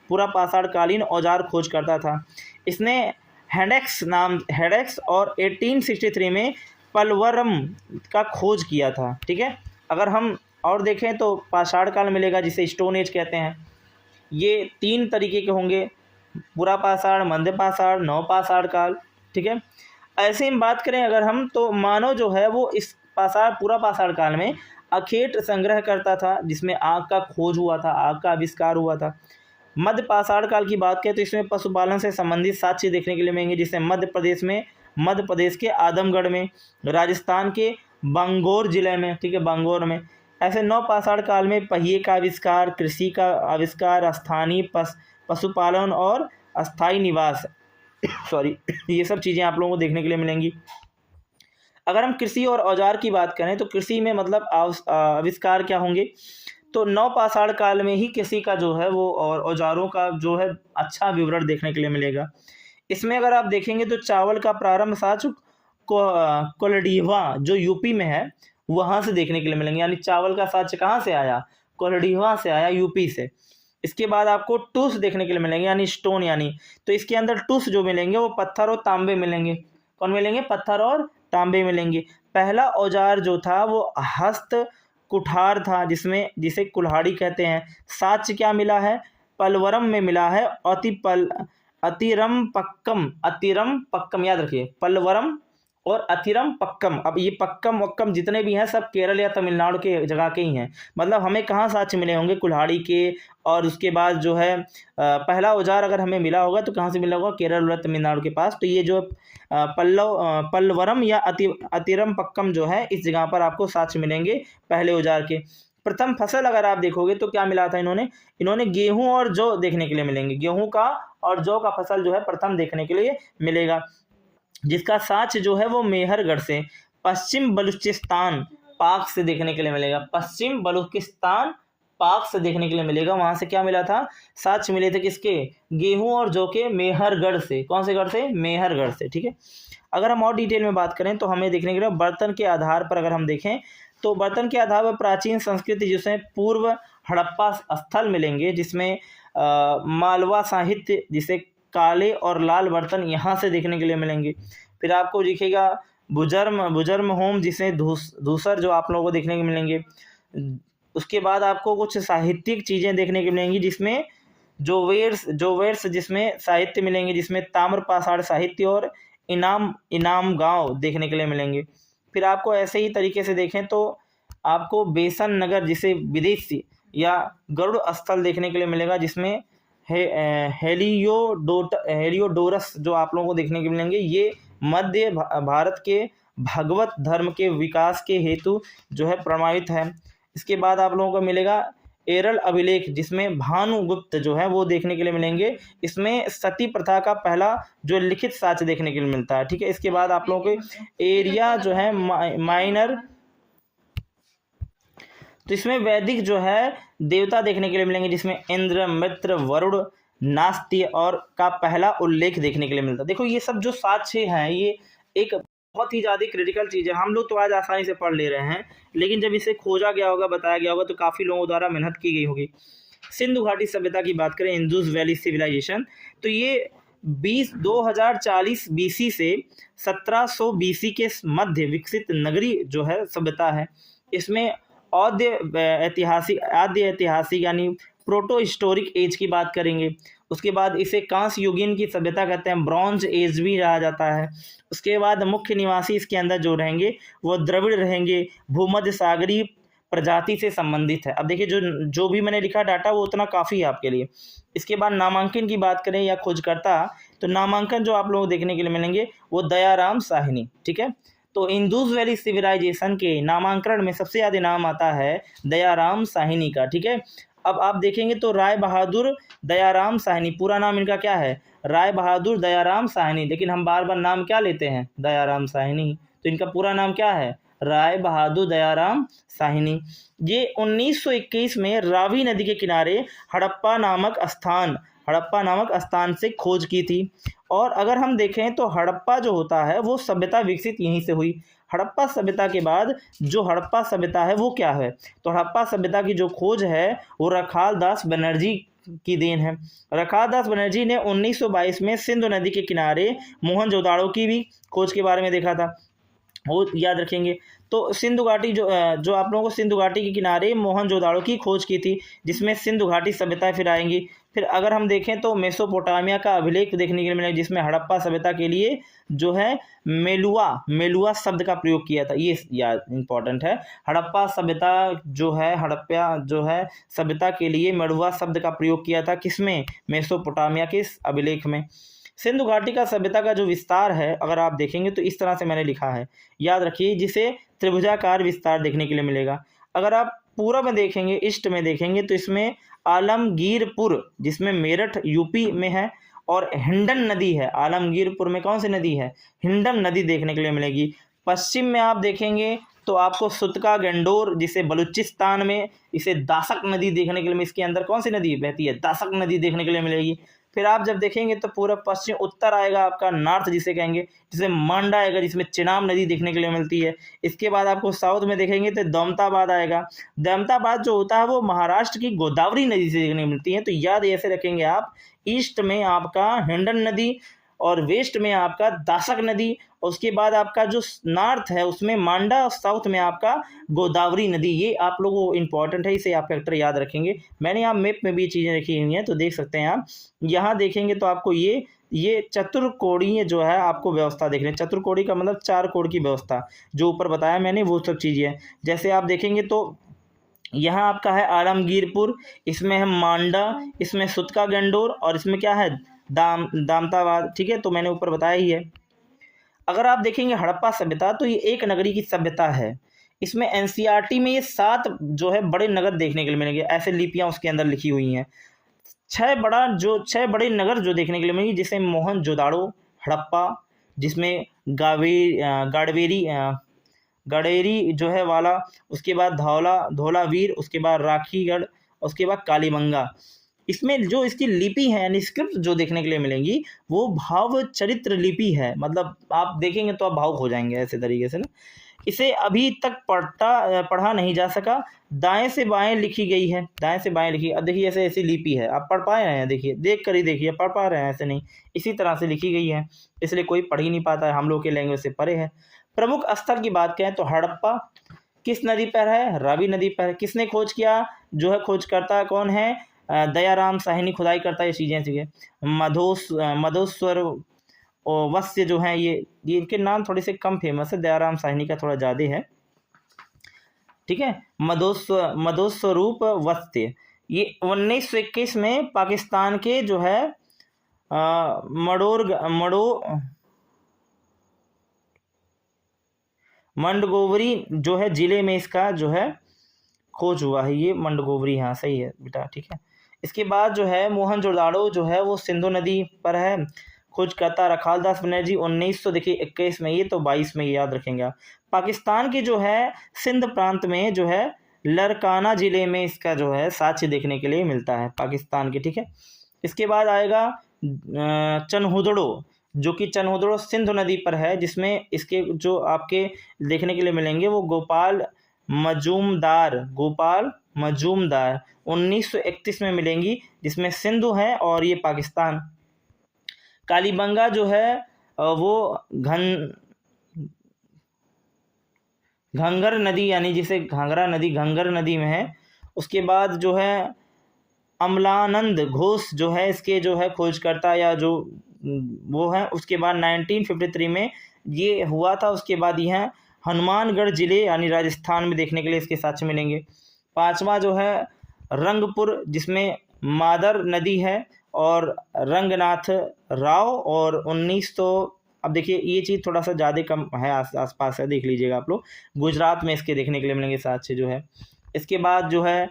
पुरापाषाणकालीन औजार खोज करता था। इसने हेडेक्स और 1863 में पलवरम का खोज किया था। ठीक है, अगर हम और देखें तो पाषाण काल मिलेगा, जिसे स्टोन एज कहते हैं। ये 3 तरीके के होंगे, पूरा पाषाण, मध्य पाषाण, नवपाषाण काल। ठीक है, ऐसे हम बात करें अगर हम, तो मानव जो है वो इस पूरा पाषाण काल में अखेट संग्रह करता था, जिसमें आग का खोज हुआ था, आग का आविष्कार हुआ था। मध्य पाषाण काल की बात करें तो इसमें पशुपालन से संबंधित साक्ष्य देखने के लिए मिलेंगे, जिसमें मध्य प्रदेश के आदमगढ़ में, राजस्थान के बांगोर जिले में, ठीक है, बांगोर में। ऐसे नवपाषाण काल में पहिए का आविष्कार, कृषि का आविष्कार, स्थानीय पशुपालन और अस्थायी निवास सॉरी ये सब चीज़ें आप लोगों को देखने के लिए मिलेंगी। अगर हम कृषि और औजार की बात करें तो कृषि में मतलब आविष्कार क्या होंगे, तो नवपाषाण काल में ही कृषि का जो है वो और औजारों का जो है अच्छा विवरण देखने के लिए मिलेगा। इसमें अगर आप देखेंगे तो चावल का प्रारंभ साक्ष्य कोल्हाडीहा जो यूपी में है वहाँ से देखने के लिए मिलेंगे, यानी चावल का साक्ष्य कहाँ से आया, कोल्हाडीहा से आया, यूपी से। इसके बाद आपको टूस देखने के लिए मिलेंगे, यानी स्टोन, यानी तो इसके अंदर टूस जो मिलेंगे वो पत्थर और तांबे मिलेंगे। कौन मिलेंगे, पत्थर और तांबे मिलेंगे। पहला औजार जो था वो हस्त कुठार था, जिसे कुल्हाड़ी कहते हैं। साक्ष्य क्या मिला है, पलवरम में मिला है, अतिरम पक्कम, याद रखिए, पलवरम और अतिरम पक्कम। अब ये पक्कम वक्कम जितने भी हैं सब केरल या तमिलनाडु के जगह के ही हैं, मतलब हमें कहाँ साक्ष्य मिले होंगे, कुल्हाड़ी के। और उसके बाद जो है पहला औजार अगर हमें मिला होगा तो कहाँ से मिला होगा, केरल और तमिलनाडु के पास। तो ये जो पल्लवरम या अतिरम पक्कम जो है इस जगह पर आपको साक्ष्य मिलेंगे पहले औजार के। प्रथम फसल अगर आप देखोगे तो क्या मिला था इन्होंने गेहूं और जौ देखने के लिए मिलेंगे, गेहूं का और जौ का फसल जो है प्रथम देखने के लिए मिलेगा, जिसका साक्ष्य जो है वो मेहरगढ़ से पश्चिम बलूचिस्तान पाक से देखने के लिए मिलेगा। पश्चिम बलूचिस्तान पाक से देखने के लिए मिलेगा, वहां से क्या मिला था, साक्ष्य मिले थे किसके, गेहूं और जौ के, मेहरगढ़ से। कौन से गढ़ से, मेहरगढ़ से। ठीक है, अगर हम और डिटेल में बात करें तो हमें देखने के लिए बर्तन के आधार पर अगर हम देखें तो बर्तन के आधार पर प्राचीन संस्कृति जिसमें पूर्व हड़प्पा स्थल मिलेंगे, जिसमें मालवा साहित्य, जिसे काले और लाल बर्तन यहाँ से देखने के लिए मिलेंगे। फिर आपको दिखेगा बुजर्म होम, जिसे धूसर जो आप लोगों को देखने को मिलेंगे। उसके बाद आपको कुछ साहित्यिक चीज़ें देखने को मिलेंगी, जिसमें जोवेर्स जिसमें साहित्य मिलेंगे, जिसमें ताम्रपाषाण साहित्य और इनाम गांव देखने के लिए मिलेंगे। फिर आपको ऐसे ही तरीके से देखें तो आपको बेसन नगर, जिसे विदेशी या गरुड़ स्थल देखने के लिए मिलेगा, जिसमें हेलियोडोरस जो आप लोगों को देखने के मिलेंगे। ये मध्य भारत के भगवत धर्म के विकास के हेतु जो है प्रमाणित है। इसके बाद आप लोगों को मिलेगा एरल अभिलेख, जिसमें भानुगुप्त जो है वो देखने के लिए मिलेंगे। इसमें सती प्रथा का पहला जो लिखित साक्ष्य देखने के लिए मिलता है। ठीक है, इसके बाद आप लोगों को एरिया जो है माइनर, तो इसमें वैदिक जो है देवता देखने के लिए मिलेंगे, जिसमें इंद्र, मित्र, वरुण, नास्त्य और का पहला उल्लेख देखने के लिए मिलता है। देखो ये सब जो साक्ष्य हैं ये एक बहुत ही ज़्यादा क्रिटिकल चीज़ है। हम लोग तो आज आसानी से पढ़ ले रहे हैं, लेकिन जब इसे खोजा गया होगा, बताया गया होगा, तो काफ़ी लोगों द्वारा मेहनत की गई होगी। सिंधु घाटी सभ्यता की बात करें, इंदुस वैली सिविलाइजेशन, तो ये 2040 बीसी से 1700 बीसी के मध्य विकसित नगरी जो है सभ्यता है। इसमें आद्य ऐतिहासिक यानी प्रोटो हिस्टोरिक एज की बात करेंगे। उसके बाद इसे कांस्य युगीन की सभ्यता कहते हैं, ब्रॉन्ज एज भी कहा जाता है। उसके बाद मुख्य निवासी इसके अंदर जो रहेंगे वो द्रविड़ रहेंगे, भूमध्य सागरीय प्रजाति से संबंधित है। अब देखिए जो भी मैंने लिखा डाटा वो उतना काफ़ी है आपके लिए। इसके बाद नामांकन की बात करें या खोजकर्ता, तो नामांकन जो आप लोग देखने के लिए मिलेंगे वो दयाराम साहनी। ठीक है, तो इंदुस वैली सिविलाइजेशन के नामांकन में सबसे ज़्यादा नाम आता है दयाराम साहनी का। ठीक है, अब आप देखेंगे तो राय बहादुर दयाराम साहनी, पूरा नाम इनका क्या है, राय बहादुर दयाराम साहनी, लेकिन हम बार बार नाम क्या लेते हैं, दयाराम साहनी। तो इनका पूरा नाम क्या है, राय बहादुर दयाराम साहनी। ये 1921 में रावी नदी के किनारे हड़प्पा नामक स्थान से खोज की थी। और अगर हम देखें तो हड़प्पा जो होता है वो सभ्यता विकसित यहीं से हुई। हड़प्पा सभ्यता के बाद जो हड़प्पा सभ्यता है वो क्या है, तो हड़प्पा सभ्यता की जो खोज है वो रखाल दास बनर्जी की देन है। रखाल दास बनर्जी ने 1922 में सिंधु नदी के किनारे मोहनजोदाड़ो की भी खोज के बारे में देखा था। वो याद रखेंगे। तो सिंधु घाटी जो आप लोगों को सिंधु घाटी के किनारे मोहनजोदाड़ो की खोज की थी, जिसमें सिंधु घाटी सभ्यता फिर आएंगी। फिर अगर हम देखें तो मेसोपोटामिया का अभिलेख देखने के लिए मिलेगा, जिसमें हड़प्पा सभ्यता के लिए जो है मेलुआ शब्द का प्रयोग किया था। ये याद इंपॉर्टेंट है। हड़प्पा सभ्यता जो है, हड़प्पा जो है सभ्यता के लिए मेलुआ शब्द का प्रयोग किया था, किसमें? मेसोपोटामिया के इस अभिलेख में। सिंधु घाटी का सभ्यता का जो विस्तार है, अगर आप देखेंगे तो इस तरह से मैंने लिखा है, याद रखिए, जिसे त्रिभुजाकार विस्तार देखने के लिए मिलेगा। अगर आप पूरब में देखेंगे, ईस्ट में देखेंगे, तो इसमें आलमगीरपुर, जिसमें मेरठ यूपी में है, और हिंडन नदी है। आलमगीरपुर में कौन सी नदी है? हिंडन नदी देखने के लिए मिलेगी। पश्चिम में आप देखेंगे तो आपको सुतका गंडोर, जिसे बलूचिस्तान में इसे दासक नदी देखने के लिए, इसके अंदर कौन सी नदी बहती है? दासक नदी देखने के लिए मिलेगी। फिर आप जब देखेंगे तो पूरा पश्चिम उत्तर आएगा आपका नॉर्थ, जिसे कहेंगे, जिसे मांडा आएगा, जिसमें चिनाब नदी देखने के लिए मिलती है। इसके बाद आपको साउथ में देखेंगे तो दौमताबाद आएगा। दौमताबाद जो होता है वो महाराष्ट्र की गोदावरी नदी से देखने को मिलती है। तो याद ऐसे रखेंगे आप, ईस्ट में आपका हिंडन नदी और वेस्ट में आपका दासक नदी, उसके बाद आपका जो नॉर्थ है उसमें मांडा, और साउथ में आपका गोदावरी नदी। ये आप लोगों को इंपॉर्टेंट है, इसे आप फैक्टर याद रखेंगे। मैंने यहाँ मैप में भी चीज़ें रखी हुई हैं, तो देख सकते हैं आप। यहाँ देखेंगे तो आपको ये चतुर्कोणीय जो है आपको व्यवस्था देख रहे हैं। चतुर्कोणी का मतलब 4 कोण की व्यवस्था, जो ऊपर बताया मैंने वो सब चीज़ें हैं। जैसे आप देखेंगे तो यहाँ आपका है आलमगीरपुर, इसमें है मांडा, इसमें सुतका गंडोर, और इसमें क्या है? दामताबाद। ठीक है, तो मैंने ऊपर बताया ही है। अगर आप देखेंगे हड़प्पा सभ्यता, तो ये एक नगरी की सभ्यता है। इसमें एनसीईआरटी में ये 7 जो है बड़े नगर देखने के लिए मिलेंगे, ऐसे लिपियां उसके अंदर लिखी हुई हैं। 6 बड़े नगर जो देखने के लिए मिलेंगे, जिसे मोहनजोदाड़ो, हड़प्पा, जिसमें गडेरी जो है वाला, उसके बाद धौलावीर, उसके बाद राखीगढ़, उसके बाद कालीबंगा। इसमें जो इसकी लिपि है यानी स्क्रिप्ट जो देखने के लिए मिलेंगी, वो भाव चरित्र लिपि है। मतलब आप देखेंगे तो आप भावुक हो जाएंगे ऐसे तरीके से ना। इसे अभी तक पढ़ा नहीं जा सका, दाएं से बाएं लिखी गई है, दाएं से बाएं लिखी। अब देखिए ऐसे ऐसी लिपि है, आप पढ़ पा रहे हैं? देखिए, देख कर ही देखिए, पढ़ पा रहे हैं? ऐसे नहीं, इसी तरह से लिखी गई है, इसलिए कोई पढ़ ही नहीं पाता है, हम लोग के लैंग्वेज से परे है। प्रमुख स्थल की बात करें तो हड़प्पा किस नदी पर है? रावी नदी पर। किसने खोज किया? जो है खोजकर्ता कौन है? दयाराम साहनी खुदाई करता है। ये चीज़ें सीखे। मधोस्वर वस्य जो है, ये इनके नाम थोड़े से कम फेमस है, दयाराम साहनी का थोड़ा ज़्यादा है। ठीक है, मधोस्वरूप वस्य, ये 1921 में पाकिस्तान के जो है मंडगोवरी जो है जिले में इसका जो है खोज हुआ है। ये मंडगोवरी, हाँ सही है बेटा, ठीक है। इसके बाद जो है मोहनजोदाड़ो जो है वो सिंधु नदी पर है। खोजकर्ता रखालदास बनर्जी 1921 में, ये तो 22 में, याद रखेंगे आप। पाकिस्तान की जो है सिंध प्रांत में जो है लरकाना ज़िले में इसका जो है साक्ष्य देखने के लिए मिलता है पाकिस्तान के। ठीक है, इसके बाद आएगा चनहुदड़ो, जो कि चनहुदड़ो सिंधु नदी पर है, जिसमें इसके जो आपके देखने के लिए मिलेंगे वो गोपाल मजूमदार 1931 में मिलेंगी, जिसमें सिंधु है और ये पाकिस्तान। कालीबंगा जो है वो घंगर नदी, यानी जिसे घंगर नदी में है। उसके बाद जो है अमलानंद घोष जो है इसके जो है खोजकर्ता या जो वो है। उसके बाद 1953 में ये हुआ था। उसके बाद यह हनुमानगढ़ जिले यानी राजस्थान में देखने के लिए इसके साक्ष्य मिलेंगे। 5वां जो है रंगपुर, जिसमें मादर नदी है, और रंगनाथ राव, और 1900, अब देखिए ये चीज़ थोड़ा सा ज़्यादा कम है, आसपास है, देख लीजिएगा आप लोग। गुजरात में इसके देखने के लिए मिलेंगे साक्ष्य जो है। इसके बाद जो है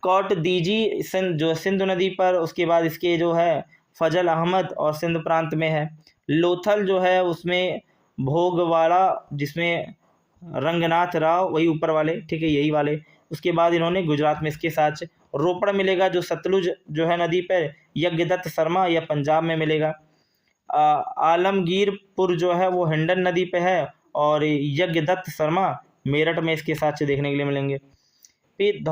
कोट दीजी जो सिंधु नदी पर, उसके बाद इसके जो है फजल अहमद और सिंध प्रांत में है। लोथल जो है उसमें भोगवाड़ा, जिसमें रंगनाथ राव, वही ऊपर वाले, ठीक है, यही वाले। उसके बाद इन्होंने गुजरात में इसके साथ। रोपड़ मिलेगा जो सतलुज जो है नदी पर, यज्ञदत्त शर्मा, या पंजाब में मिलेगा। आलमगीरपुर जो है वो हिंडन नदी पे है, और यज्ञदत्त शर्मा मेरठ में इसके साक्ष्य देखने के लिए मिलेंगे। फिर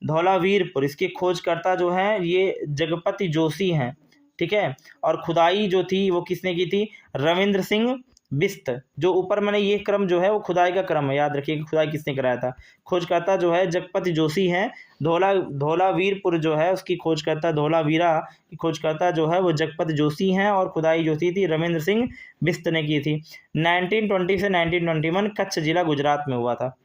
धौलावीरपुर, इसके खोजकर्ता जो हैं ये जगपति जोशी हैं। ठीक है, और खुदाई जो थी वो किसने की थी? रविंद्र सिंह बिस्त, जो ऊपर मैंने ये क्रम जो है वो खुदाई का क्रम है, याद रखिए कि खुदाई किसने कराया था। खोजकर्ता जो है जगपति जोशी हैं। धौलावीरपुर जो है उसकी खोजकर्ता, धौलावीरा की खोजकर्ता जो है वो जगपति जोशी हैं, और खुदाई जो थी रविंद्र सिंह बिस्त ने की थी। 1920 से 1921 कच्छ जिला गुजरात में हुआ था।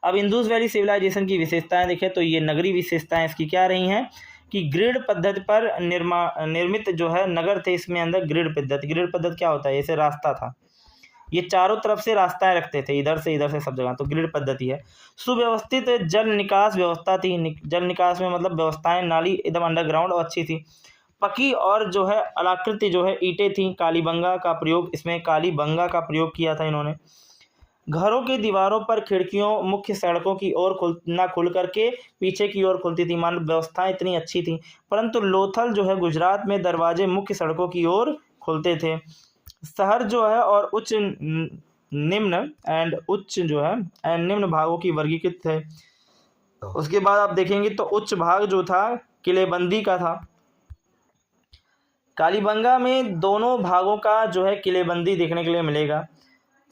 अब इंदुस वैली सिविलाइजेशन की विशेषताएं देखें तो ये नगरी विशेषताएं इसकी क्या रही हैं कि ग्रिड पद्धति पर निर्मित जो है नगर थे। इसमें अंदर ग्रिड पद्धति क्या होता है, जैसे रास्ता था, ये चारों तरफ से रास्ताएं रखते थे, इधर से सब जगह, तो ग्रिड पद्धति है। सुव्यवस्थित जल निकास व्यवस्था थी। जल निकास में मतलब व्यवस्थाएं, नाली एकदम अंडरग्राउंड और अच्छी थी। पक्की और जो है अलाकृति जो है ईंटें थी। कालीबंगा का प्रयोग, इसमें कालीबंगा का प्रयोग किया था इन्होंने। घरों की दीवारों पर खिड़कियों मुख्य सड़कों की ओर खुल करके पीछे की ओर खुलती थी। मान व्यवस्थाएं इतनी अच्छी थी, परंतु लोथल जो है गुजरात में दरवाजे मुख्य सड़कों की ओर खुलते थे। शहर जो है और निम्न भागों की वर्गीकृत थे। उसके बाद आप देखेंगे तो उच्च भाग जो था किलेबंदी का था। कालीबंगा में दोनों भागों का जो है किलेबंदी देखने के लिए मिलेगा।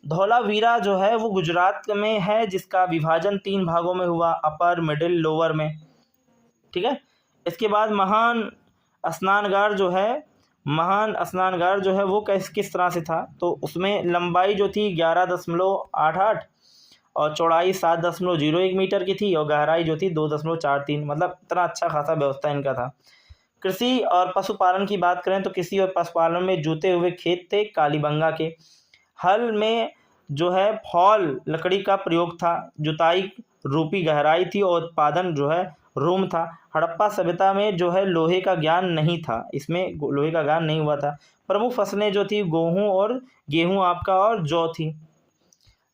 धौलावीरा जो है वो गुजरात में है, जिसका विभाजन 3 भागों में हुआ, अपर, मिडिल, लोअर में, ठीक है। इसके बाद महान स्नानगार जो है वो किस तरह से था, तो उसमें लंबाई जो थी 11.88 और चौड़ाई 7.01 मीटर की थी, और गहराई जो थी 2.43, मतलब इतना अच्छा खासा व्यवस्था इनका था। कृषि और पशुपालन की बात करें तो कृषि और पशुपालन में जुते हुए खेत थे कालीबंगा के। हल में जो है फॉल लकड़ी का प्रयोग था। जुताई रूपी गहराई थी और उत्पादन जो है रूम था। हड़प्पा सभ्यता में जो है लोहे का ज्ञान नहीं था, इसमें लोहे का ज्ञान नहीं हुआ था। प्रमुख फसलें जो थी गेहूं आपका और जौ थी।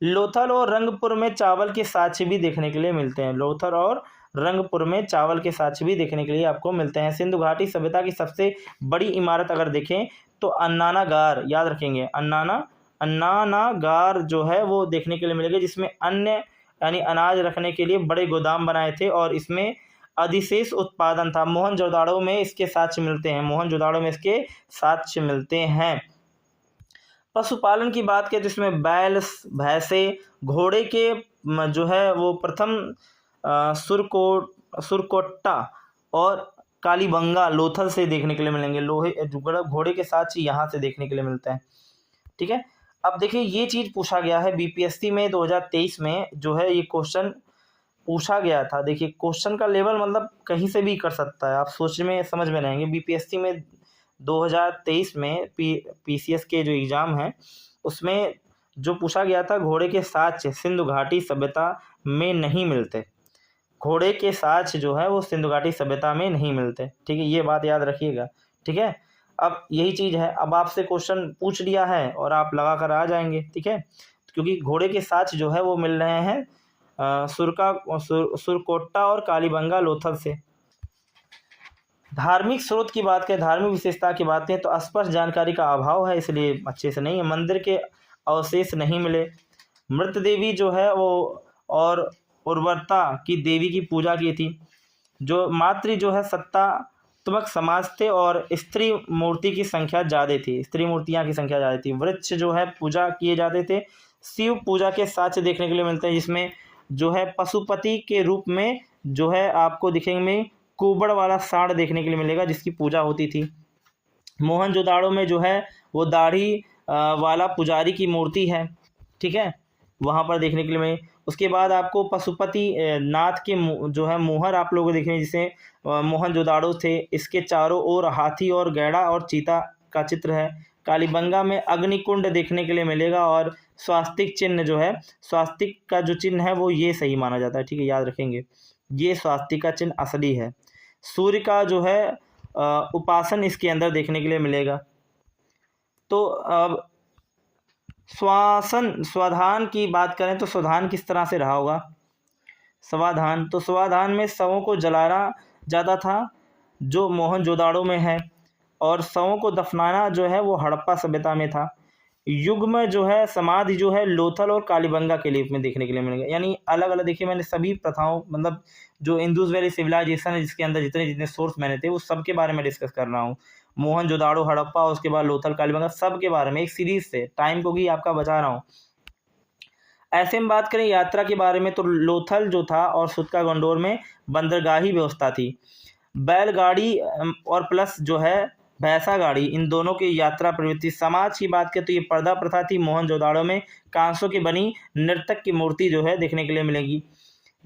लोथल और रंगपुर में चावल के साक्ष्य भी देखने के लिए मिलते हैं। लोथल और रंगपुर में चावल के साक्ष्य भी देखने के लिए आपको मिलते हैं। सिंधु घाटी सभ्यता की सबसे बड़ी इमारत अगर देखें तो अन्नाना गार, याद रखेंगे, अन्नाना गार जो है वो देखने के लिए मिलेगा, जिसमें अन्न यानी अनाज रखने के लिए बड़े गोदाम बनाए थे और इसमें अधिशेष उत्पादन था। मोहनजोदाड़ो में इसके साक्ष्य मिलते हैं। पशुपालन की बात करें तो इसमें बैल, भैंसे, घोड़े के जो है वो प्रथम सुरकोट्टा और कालीबंगा लोथल से देखने के लिए मिलेंगे। घोड़े के साक्ष्य यहाँ से देखने के लिए मिलते हैं, ठीक है। अब देखिए ये चीज़ पूछा गया है बीपीएससी में 2023 में जो है ये क्वेश्चन पूछा गया था। देखिए क्वेश्चन का लेवल मतलब कहीं से भी कर सकता है, आप समझ में रहेंगे। बीपीएससी में 2023 में पीसीएस के जो एग्ज़ाम हैं उसमें जो पूछा गया था, घोड़े के साक्ष्य सिंधु घाटी सभ्यता में नहीं मिलते। घोड़े के साक्ष्य जो है वो सिंधु घाटी सभ्यता में नहीं मिलते, ठीक है, ये बात याद रखिएगा, ठीक है। अब यही चीज़ है, अब आपसे क्वेश्चन पूछ लिया है और आप लगा कर आ जाएंगे, ठीक है, क्योंकि घोड़े के साक्ष्य जो है वो मिल रहे हैं सुरकोट्टा और कालीबंगा लोथल से। धार्मिक स्रोत की बात करें, धार्मिक विशेषता की बात करें तो स्पष्ट जानकारी का अभाव है, इसलिए अच्छे से नहीं है। मंदिर के अवशेष नहीं मिले। मृत देवी जो है वो और उर्वरता की देवी की पूजा की थी। जो मातृ जो है सत्तात्मक समाज थे और स्त्री मूर्ति की संख्या ज़्यादा थी, स्त्री मूर्तियाँ की संख्या ज़्यादा थी। वृक्ष जो है पूजा किए जाते थे। शिव पूजा के साक्ष्य देखने के लिए मिलते हैं, जिसमें जो है पशुपति के रूप में जो है आपको दिखेंगे कुबड़ वाला सांड देखने के लिए मिलेगा, जिसकी पूजा होती थी। मोहनजोदाड़ो में जो है वो दाढ़ी वाला पुजारी की मूर्ति है, ठीक है, वहाँ पर देखने के लिए मिले। उसके बाद आपको पशुपति नाथ के जो है मुहर आप लोगों को देखेंगे, जिसे मोहनजोदाड़ो थे। इसके चारों ओर हाथी और गैड़ा और चीता का चित्र है। कालीबंगा में अग्निकुंड देखने के लिए मिलेगा और स्वास्तिक चिन्ह जो है, स्वास्तिक का जो चिन्ह है वो ये सही माना जाता है, ठीक है, याद रखेंगे, ये स्वास्तिक का चिन्ह असली है। सूर्य का जो है उपासन इसके अंदर देखने के लिए मिलेगा। तो अब स्वाधान की बात करें तो स्वाधान किस तरह से रहा होगा। स्वाधान में शवों को जलाना ज़्यादा था, जो मोहनजोदाड़ो में है, और शवों को दफनाना जो है वो हड़प्पा सभ्यता में था। युग्म जो है समाधि जो है लोथल और कालीबंगा के लिए में देखने के लिए मिलेगा। यानी अलग अलग देखिए, मैंने सभी प्रथाओं मतलब जो इंदुस वैली सिविलाइजेशन है जिसके अंदर जितने सोर्स मैंने थे वो सब के बारे में डिस्कस कर रहा हूँ। मोहनजोदाड़ो, हड़प्पा, उसके बाद लोथल, कालीबंगा, सब के बारे में एक सीरीज से, टाइम को भी आपका बचा रहा हूँ। ऐसे में बात करें यात्रा के बारे में तो लोथल जो था और सुतका गंडोर में बंदरगाही व्यवस्था थी। बैलगाड़ी और प्लस जो है भैंसा गाड़ी, इन दोनों की यात्रा प्रवृत्ति। समाज की बात करें तो ये पर्दा प्रथा थी। मोहनजोदाड़ो में कांसों की बनी नर्तक की मूर्ति जो है देखने के लिए मिलेगी।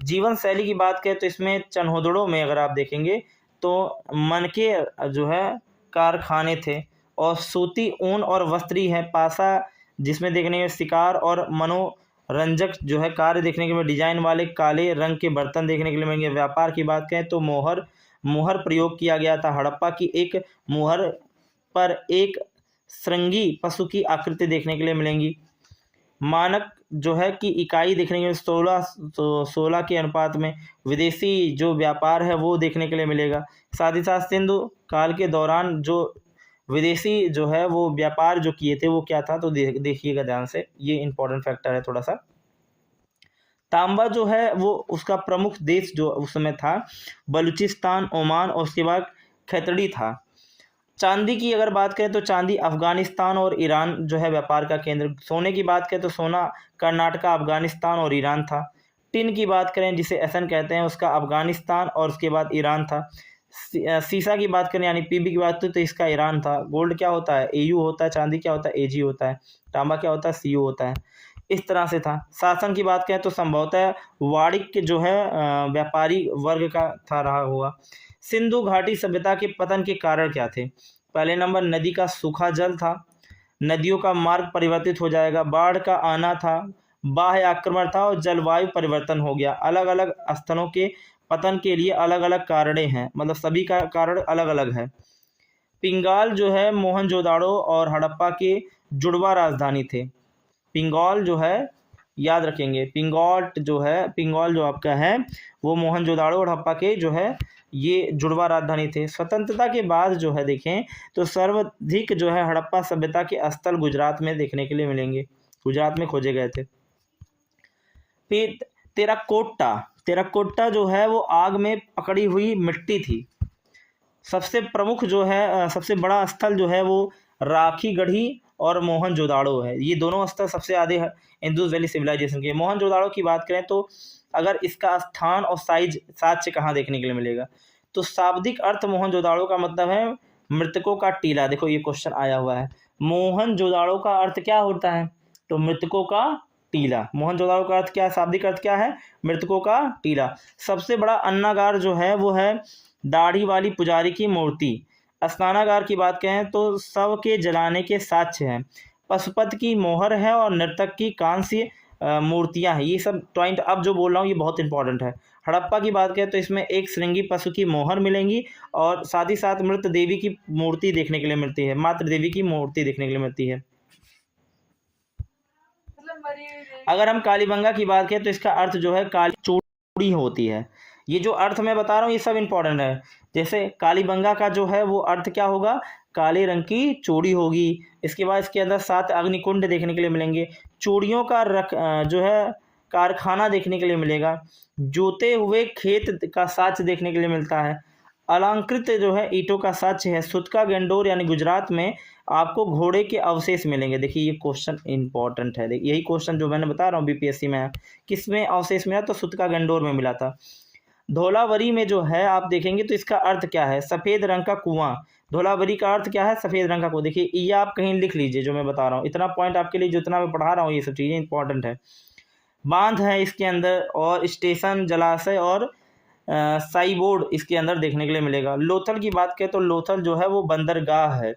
जीवन शैली की बात करें तो इसमें चन्होदड़ों में अगर आप देखेंगे तो मन के जो है कारखाने थे और सूती ऊन और वस्त्री है। पासा जिसमें देखने में शिकार और मनोरंजक जो है कार्य देखने के लिए, डिजाइन वाले काले रंग के बर्तन देखने के लिए मिलेंगे। व्यापार की बात करें तो मोहर प्रयोग किया गया था। हड़प्पा की एक मोहर पर एक श्रृंगी पशु की आकृति देखने के लिए मिलेंगी। मानक जो है कि इकाई देखने के लिए 16 के अनुपात में। विदेशी जो व्यापार है वो देखने के लिए मिलेगा। साथ ही साथ सिंधु काल के दौरान जो विदेशी जो है वो व्यापार जो किए थे वो क्या था, तो देखिएगा ध्यान से, ये इंपॉर्टेंट फैक्टर है थोड़ा सा। तांबा जो है वो उसका प्रमुख देश जो उस समय था बलूचिस्तान, ओमान और उसके बाद खैतड़ी था। चांदी की अगर बात करें तो चांदी अफगानिस्तान और ईरान जो है व्यापार का केंद्र। सोने की बात करें तो सोना कर्नाटका, अफगानिस्तान और ईरान था। टिन की बात करें जिसे एसन कहते हैं, उसका अफगानिस्तान और उसके बाद ईरान था। सीसा की बात करें यानी पीबी की बात करें तो इसका ईरान था। गोल्ड क्या होता है, एयू होता है। चांदी क्या होता है, एजी होता है। तांबा क्या होता है, सीयू होता है। इस तरह से था। शासन की बात करें तो संभवतः वाणिज्य जो है व्यापारी वर्ग का था रहा हुआ। सिंधु घाटी सभ्यता के पतन के कारण क्या थे? पहले नंबर नदी का सूखा जल था, नदियों का मार्ग परिवर्तित हो जाएगा, बाढ़ का आना था, बाह्य आक्रमण था और जलवायु परिवर्तन हो गया। अलग अलग स्थलों के पतन के लिए अलग अलग कारणें हैं, मतलब सभी का कारण अलग अलग है। पिंगाल जो है मोहनजोदाड़ो और हड़प्पा के जुड़वा राजधानी थे। पिंगौल जो है याद रखेंगे, पिंगौल जो आपका है वो मोहनजोदाड़ो और हड़प्पा के जो है ये जुड़वा राजधानी थे। स्वतंत्रता के बाद जो है देखें तो सर्वाधिक जो है हड़प्पा सभ्यता के स्थल गुजरात में देखने के लिए मिलेंगे, गुजरात में खोजे गए थे। फिर टेराकोटा जो है वो आग में पकड़ी हुई मिट्टी थी। सबसे प्रमुख जो है सबसे बड़ा स्थल जो है वो राखी गढ़ी और मोहनजोदाड़ो है। ये दोनों स्थल सबसे आधे इंदुस वैली सिविलाइजेशन के। मोहनजोदाड़ो की बात करें तो अगर इसका स्थान और साक्ष्य कहाँ देखने के लिए मिलेगा, तो शाब्दिक अर्थ मोहनजोदाड़ो का मतलब है मृतकों का टीला। देखो ये क्वेश्चन आया हुआ है, मोहनजोदाड़ो का अर्थ क्या होता है, तो मृतकों का टीला। मोहनजोदाड़ो का अर्थ क्या है, शाब्दिक अर्थ क्या है, मृतकों का टीला। सबसे बड़ा अन्नागार जो है वो है दाढ़ी वाली पुजारी की मूर्ति। स्नानागार की बात करें तो शव के जलाने के साक्ष्य हैं। पशुपति की मोहर है और नर्तक की कांस्य मूर्तियां हैं। ये सब पॉइंट अब जो बोल रहा हूँ ये बहुत इंपॉर्टेंट है। हड़प्पा की बात करें तो इसमें एक श्रृंगी पशु की मोहर मिलेंगी और साथ ही साथ मृत देवी की मूर्ति देखने के लिए मिलती है, मातृ देवी की मूर्ति देखने के लिए मिलती है। अगर हम कालीबंगा की बात करें तो इसका अर्थ जो है काली चूड़ी होती है। ये जो अर्थ मैं बता रहा हूँ ये सब इंपॉर्टेंट है। जैसे कालीबंगा का जो है वो अर्थ क्या होगा, काले रंग की चूड़ी होगी। इसके बाद इसके अंदर 7 अग्निकुंड देखने के लिए मिलेंगे। चूड़ियों का जो है कारखाना देखने के लिए मिलेगा। जोते हुए खेत का साक्ष्य देखने के लिए मिलता है। अलंकृत जो है ईंटों का साक्ष्य है। सुतका गंडोर यानी गुजरात में आपको घोड़े के अवशेष मिलेंगे। देखिए ये क्वेश्चन इंपॉर्टेंट है, देखिए यही क्वेश्चन जो मैंने बता रहा हूँ बीपीएससी में है। किस में अवशेष मिला, तो सुतका गंडोर में मिला था। धौलावरी में जो है आप देखेंगे तो इसका अर्थ क्या है, सफ़ेद रंग का कुआं। धौलावरी का अर्थ क्या है, सफ़ेद रंग का कुआं। देखिए ये आप कहीं लिख लीजिए जो मैं बता रहा हूँ, इतना पॉइंट आपके लिए जितना मैं पढ़ा रहा हूँ ये सब चीज़ें इंपॉर्टेंट है। बांध है इसके अंदर और स्टेशन, जलाशय और साई बोर्ड इसके अंदर देखने के लिए मिलेगा। लोथल की बात करें तो लोथल जो है वो बंदरगाह है।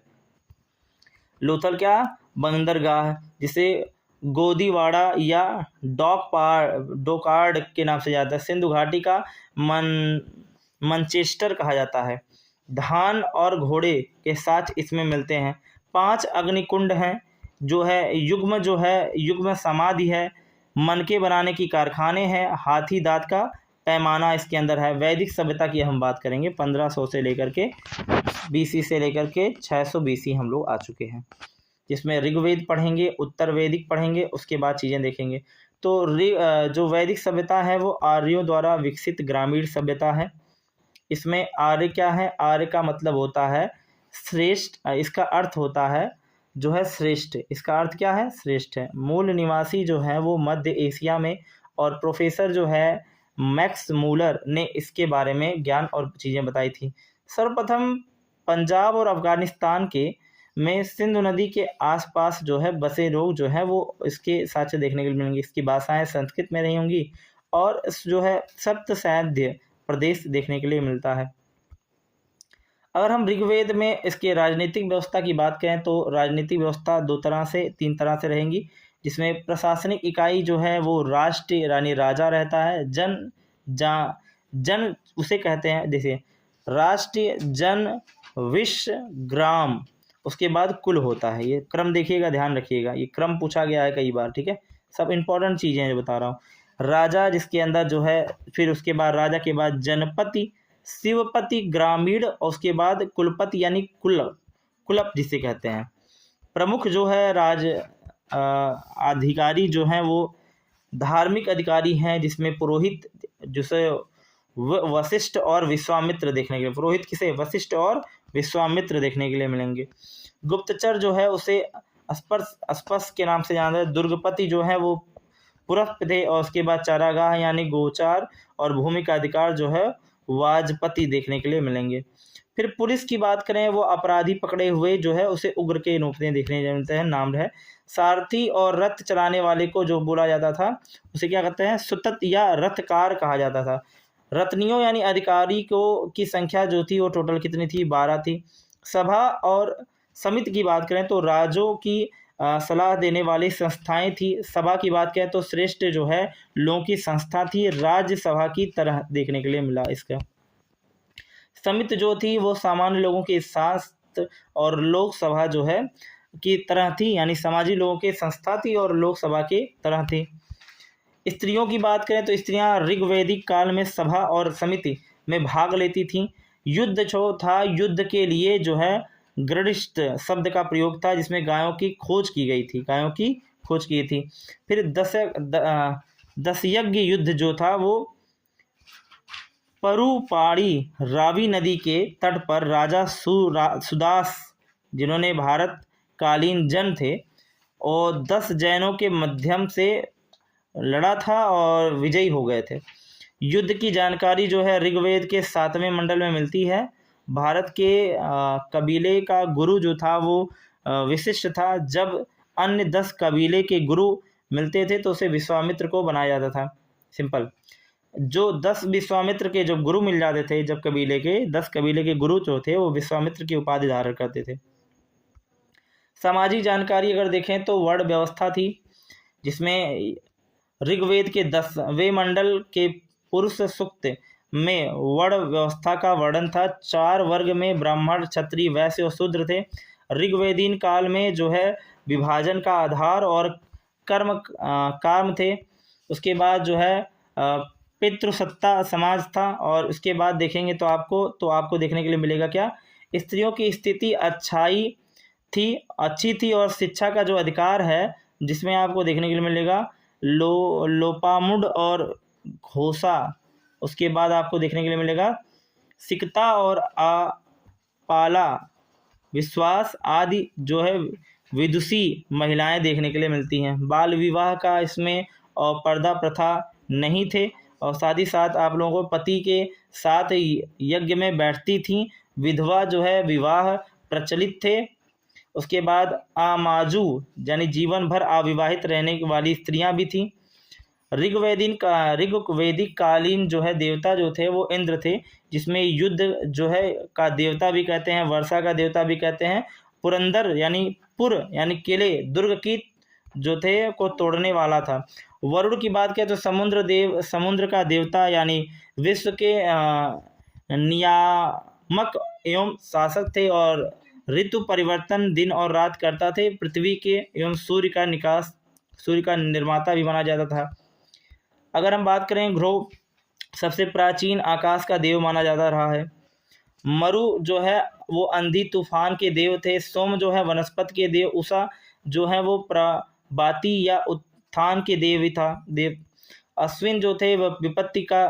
लोथल क्या, बंदरगाह, जिसे गोदीवाड़ा या डॉकार्ड के नाम से जाता है। सिंधु घाटी का मैनचेस्टर कहा जाता है। धान और घोड़े के साथ इसमें मिलते हैं। 5 अग्निकुंड हैं जो है युग्म समाधि है। मनके बनाने की कारखाने हैं। हाथी दांत का पैमाना इसके अंदर है। वैदिक सभ्यता की हम बात करेंगे 1500 से लेकर के बीसी से लेकर के 600 बीसी हम लोग आ चुके हैं, जिसमें ऋग्वेद पढ़ेंगे, उत्तर वैदिक पढ़ेंगे, उसके बाद चीज़ें देखेंगे। तो जो वैदिक सभ्यता है वो आर्यों द्वारा विकसित ग्रामीण सभ्यता है। इसमें आर्य क्या है, आर्य का मतलब होता है श्रेष्ठ, इसका अर्थ होता है जो है श्रेष्ठ। इसका अर्थ क्या है? श्रेष्ठ है। मूल निवासी जो है वो मध्य एशिया में, और प्रोफेसर जो है मैक्स मूलर ने इसके बारे में ज्ञान और चीज़ें बताई थी। सर्वप्रथम पंजाब और अफ़गानिस्तान के में सिंधु नदी के आसपास जो है बसे लोग जो है वो इसके साक्ष्य देखने के लिए मिलेंगे। इसकी भाषाएं संस्कृत में रही होंगी, और जो है सप्त सैन्य प्रदेश देखने के लिए मिलता है। अगर हम ऋग्वेद में इसके राजनीतिक व्यवस्था की बात करें तो राजनीतिक व्यवस्था तीन तरह से रहेंगी, जिसमें प्रशासनिक इकाई जो है वो राष्ट्र यानी राजा रहता है। जन उसे कहते हैं, जैसे राष्ट्र, जन, विश्व, ग्राम, उसके बाद कुल होता है। ये क्रम देखिएगा, ध्यान रखिएगा, ये क्रम पूछा गया है कई बार, ठीक है। सब इंपॉर्टेंट चीज़ें हैं जो बता रहा हूँ। राजा जिसके अंदर जो है, फिर उसके बाद राजा के बाद जनपति, शिवपति, ग्रामीण, और उसके बाद कुलपति यानी कुलप जिसे कहते हैं। प्रमुख जो है अधिकारी जो हैं वो धार्मिक अधिकारी हैं, जिसमें पुरोहित, जिसे वशिष्ठ और विश्वामित्र देखने के लिए, पुरोहित किसे? वशिष्ठ और विश्वामित्र देखने के लिए मिलेंगे। गुप्तचर जो है उसे अस्पर्श के नाम से जाना है। दुर्गपति जो है वो पुरस्थ थे, और उसके बाद चारागाह यानी गोचार, और भूमि का अधिकार जो है वाजपति देखने के लिए मिलेंगे। फिर पुलिस की बात करें, वो अपराधी पकड़े हुए जो है उसे उग्र के रूप में देखने को मिलते हैं। नाम है सारथी, और रथ चलाने वाले को जो बोला जाता था उसे क्या कहते हैं? सुतत या रथकार कहा जाता था। रत्नियों यानी अधिकारी को की संख्या जो थी वो टोटल कितनी थी? 12 थी। सभा और समिति की बात करें तो राजों की सलाह देने वाली संस्थाएं थी। सभा की बात करें तो श्रेष्ठ जो है लोगों की संस्था थी, राज्यसभा की तरह देखने के लिए मिला इसका। समिति जो थी वो सामान्य लोगों के साथ और लोकसभा जो है की तरह थी, यानी समाजी लोगों के संस्था थी और लोकसभा की तरह थी। स्त्रियों की बात करें तो स्त्रियां ऋग्वैदिक काल में सभा और समिति में भाग लेती थीं। युद्ध जो था, युद्ध के लिए जो है गृहस्थ शब्द का प्रयोग था, जिसमें गायों की खोज की गई थी, गायों की खोज की थी। फिर दशयज्ञ युद्ध जो था वो परुपाड़ी रावी नदी के तट पर राजा सुदास, जिन्होंने भारत कालीन जन थे, और 10 जैनों के माध्यम से लड़ा था और विजयी हो गए थे। युद्ध की जानकारी जो है ऋग्वेद के 7वें मंडल में मिलती है। भारत के कबीले का गुरु जो था वो विशिष्ट था। जब अन्य 10 कबीले के गुरु मिलते थे तो उसे विश्वामित्र को बनाया जाता था। सिंपल, जो 10 विश्वामित्र के जो गुरु मिल जाते थे, जब कबीले के 10 कबीले के गुरु जो थे वो विश्वामित्र की उपाधि धारण करते थे। सामाजिक जानकारी अगर देखें तो वर्ण व्यवस्था थी, जिसमें ऋग्वेद के 10वें मंडल के पुरुष सूक्त में वर्ण व्यवस्था का वर्णन था। 4 वर्ग में ब्राह्मण, क्षत्रिय, वैश्य और शूद्र थे। ऋग्वेदीन काल में जो है विभाजन का आधार और कर्म थे। उसके बाद जो है पितृसत्ता समाज था, और उसके बाद देखेंगे तो आपको देखने के लिए मिलेगा क्या? स्त्रियों की स्थिति अच्छी थी, और शिक्षा का जो अधिकार है जिसमें आपको देखने के लिए मिलेगा लोपामुड और घोषा। उसके बाद आपको देखने के लिए मिलेगा सिकता और आपाला विश्वास आदि जो है विदुषी महिलाएं देखने के लिए मिलती हैं। बाल विवाह का इसमें और पर्दा प्रथा नहीं थे, और साथ ही साथ आप लोगों को पति के साथ यज्ञ में बैठती थीं। विधवा जो है विवाह प्रचलित थे। उसके बाद आमाजू यानी जीवन भर अविवाहित रहने वाली स्त्रियां भी थीं। ऋग्वैदिक कालीन जो है देवता जो थे वो इंद्र थे, जिसमें युद्ध जो है का देवता भी कहते हैं, वर्षा का देवता भी कहते हैं। पुरंदर यानी किले, दुर्ग की जो थे को तोड़ने वाला था। वरुण की बात करें तो समुद्र का देवता यानी विश्व के नियामक एवं शासक थे, और ऋतु परिवर्तन दिन और रात करता थे। पृथ्वी के एवं सूर्य का निर्माता भी माना जाता था। अगर हम बात करें ग्रह, सबसे प्राचीन आकाश का देव माना जाता रहा है। मरु जो है वो आंधी तूफान के देव थे। सोम जो है वनस्पति के देव। उषा जो है वो प्रभाती या उत्थान के देव। अश्विन जो थे वह विपत्ति का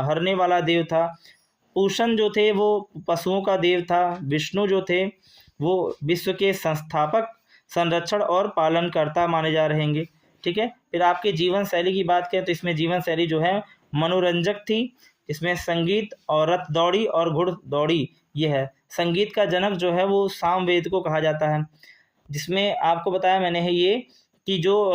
हरने वाला देव था। पूषण जो थे वो पशुओं का देव था। विष्णु जो थे वो विश्व के संस्थापक, संरक्षण और पालनकर्ता माने जा रहेंगे। ठीक है। फिर आपके जीवन शैली की बात करें तो इसमें जीवन शैली जो है मनोरंजक थी। इसमें संगीत और रथ दौड़ी और घुड़दौड़ी ये है। संगीत का जनक जो है वो सामवेद को कहा जाता है, जिसमें आपको बताया मैंने है ये कि जो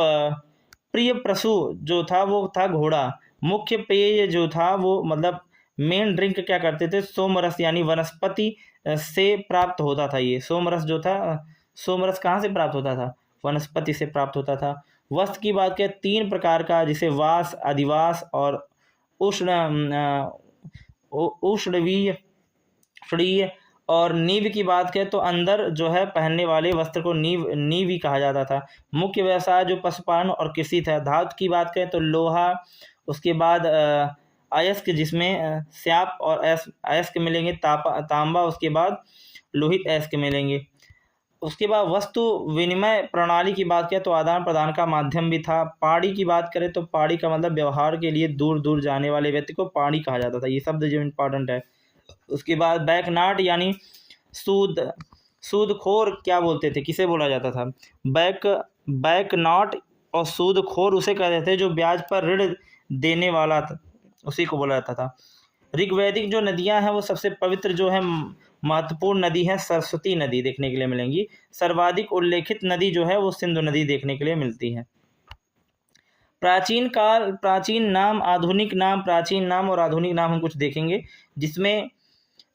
प्रिय पशु जो था वो था घोड़ा। मुख्य पेय जो था वो मतलब मेन ड्रिंक क्या करते थे, सोमरस यानी वनस्पति से प्राप्त होता था। ये सोमरस जो था, सोमरस कहाँ से प्राप्त होता था, वनस्पति से प्राप्त होता था। वस्त्र की बात करें 3 प्रकार का, जिसे वास, अधिवास और उष्ण उष्णवीय श्रीय। और नीव की बात करें तो अंदर जो है पहनने वाले वस्त्र को नीव ही कहा जाता था। मुख्य व्यवसाय जो पशुपालन और कृषि था। धातु की बात करें तो लोहा, उसके बाद अयस्क जिसमें स्याप और अयस्क मिलेंगे, तांबा, उसके बाद लोहित अयस्क मिलेंगे। उसके बाद वस्तु विनिमय प्रणाली की बात करें तो आदान प्रदान का माध्यम भी था। पाड़ी की बात करें तो पाड़ी का मतलब व्यवहार के लिए दूर दूर जाने वाले व्यक्ति को पाड़ी कहा जाता था। ये शब्द जो इम्पोर्टेंट है। उसके बाद बैकनाट यानी सूदखोर क्या बोलते थे, किसे बोला जाता था, बैकनाट और सूदखोर उसे कहते थे जो ब्याज पर ऋण देने वाला था, उसी को बोला जाता था। ऋग्वैदिक जो नदियां हैं वो सबसे पवित्र जो है महत्वपूर्ण नदी है सरस्वती नदी देखने के लिए मिलेंगी। सर्वाधिक उल्लेखित नदी जो है वो सिंधु नदी देखने के लिए मिलती है। प्राचीन काल, प्राचीन नाम, आधुनिक नाम, प्राचीन नाम और आधुनिक नाम हम कुछ देखेंगे, जिसमें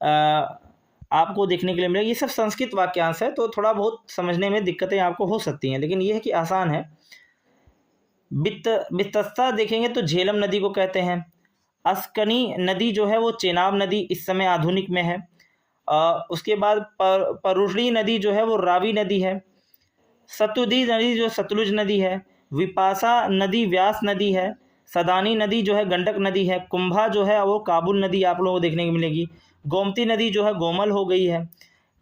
आपको देखने के लिए मिलेगा। ये सब संस्कृत वाक्यांश है तो थोड़ा बहुत समझने में दिक्कतें आपको हो सकती हैं, लेकिन ये है कि आसान है। बितस्ता देखेंगे तो झेलम नदी को कहते हैं। अस्कनी नदी जो है वो चेनाब नदी इस समय आधुनिक में है। उसके बाद परुषणी नदी जो है वो रावी नदी है। सतुदी नदी जो सतलुज नदी है। विपाशा नदी व्यास नदी है। सदानी नदी जो है गंडक नदी है। कुंभा जो है वो काबुल नदी आप लोगों को देखने को मिलेगी। गोमती नदी जो है गोमल हो गई है।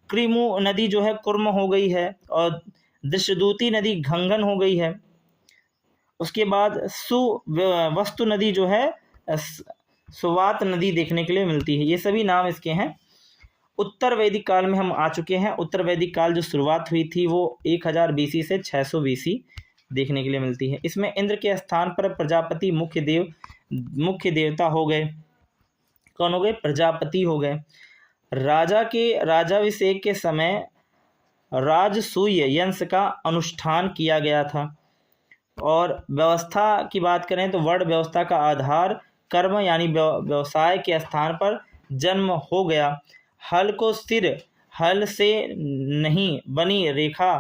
क्रीमु नदी जो है कुर्म हो गई है। और दृश्यदूती नदी घंगन हो गई है। उसके बाद वस्तु नदी जो है सुवात नदी देखने के लिए मिलती है। ये सभी नाम इसके हैं। उत्तर वैदिक काल में हम आ चुके हैं। उत्तर वैदिक काल जो शुरुआत हुई थी वो 1000 BC से 600 BC देखने के लिए मिलती है। इसमें इंद्र के स्थान पर प्रजापति मुख्य देवता हो गए। कौन हो गए, प्रजापति हो गए। राजा के राजाभिषेक के समय राजसूय यंत्र का अनुष्ठान किया गया था। और व्यवस्था की बात करें तो वर्ण व्यवस्था का आधार कर्म यानी व्यवसाय के स्थान पर जन्म हो गया। हल को सिर, हल से नहीं बनी रेखा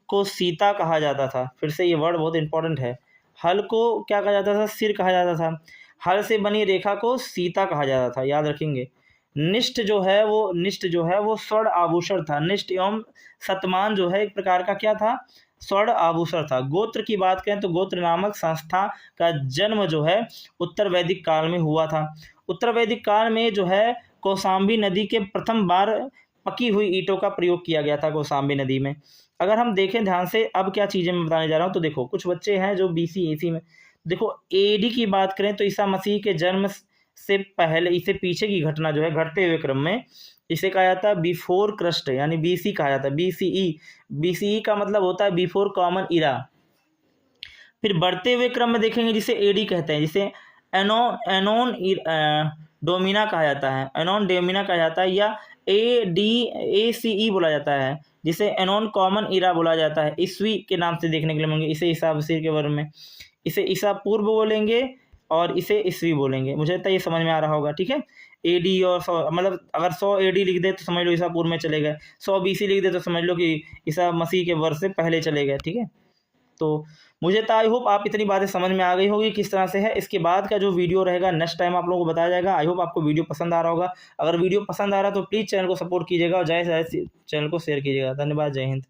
को सीता कहा जाता था। फिर से ये वर्ड बहुत इंपॉर्टेंट है। हल को क्या कहा जाता था, सिर कहा जाता था। हल से बनी रेखा को सीता कहा जाता था, याद रखेंगे। निष्ठ जो है वो स्वर्ण आभूषण था। निष्ठ एवं सतमान जो है एक प्रकार का क्या था, स्वर्ण आभूषण था। गोत्र की बात करें तो गोत्र नामक संस्था का जन्म जो है उत्तर वैदिक काल में हुआ था। उत्तर वैदिक काल में जो है कौशाम्बी नदी के प्रथम बार पकी हुई ईंटों का प्रयोग किया गया था कौशाम्बी नदी में। अगर हम देखें ध्यान से, अब क्या चीज़ें मैं बताने जा रहा हूँ, तो देखो कुछ बच्चे हैं जो BC AC में, देखो AD की बात करें तो ईसा मसीह के जन्म से पहले, इससे पीछे की घटना जो है घटते हुए क्रम में, इसे कहा जाता है बिफोर क्रस्ट यानी BC कहा जाता है। BCE का मतलब होता है बिफोर कॉमन इरा। फिर बढ़ते हुए क्रम में देखेंगे जिसे AD कहते हैं, जिसे एनोन डोमिना कहा जाता है, एनोन डोमिना कहा जाता है, या ACE बोला जाता है, जिसे एनोन कॉमन इरा बोला जाता है। ईस्वी के नाम से देखने के लिए मिलेंगे। इसे ईसा मसीह के वर्ग में, इसे ईसा पूर्व बोलेंगे और इसे ईस्वी बोलेंगे। मुझे लगता है ये समझ में आ रहा होगा। ठीक है। AD और 100, मतलब अगर 100 AD लिख दे तो समझ लो ईसा पूर्व में चले गए, 100 BC लिख दे तो समझ लो कि ईसा मसीह के वर्ष से पहले चले गए। ठीक है। तो मुझे तो आई होप आप इतनी बातें समझ में आ गई होगी किस तरह से है। इसके बाद का जो वीडियो रहेगा नेक्स्ट टाइम आप लोगों को बताया जाएगा। आई होप आपको वीडियो पसंद आ रहा होगा। अगर वीडियो पसंद आ रहा है तो प्लीज़ चैनल को सपोर्ट कीजिएगा और ज़्यादा से ज़्यादा चैनल को शेयर कीजिएगा। धन्यवाद। जय हिंद।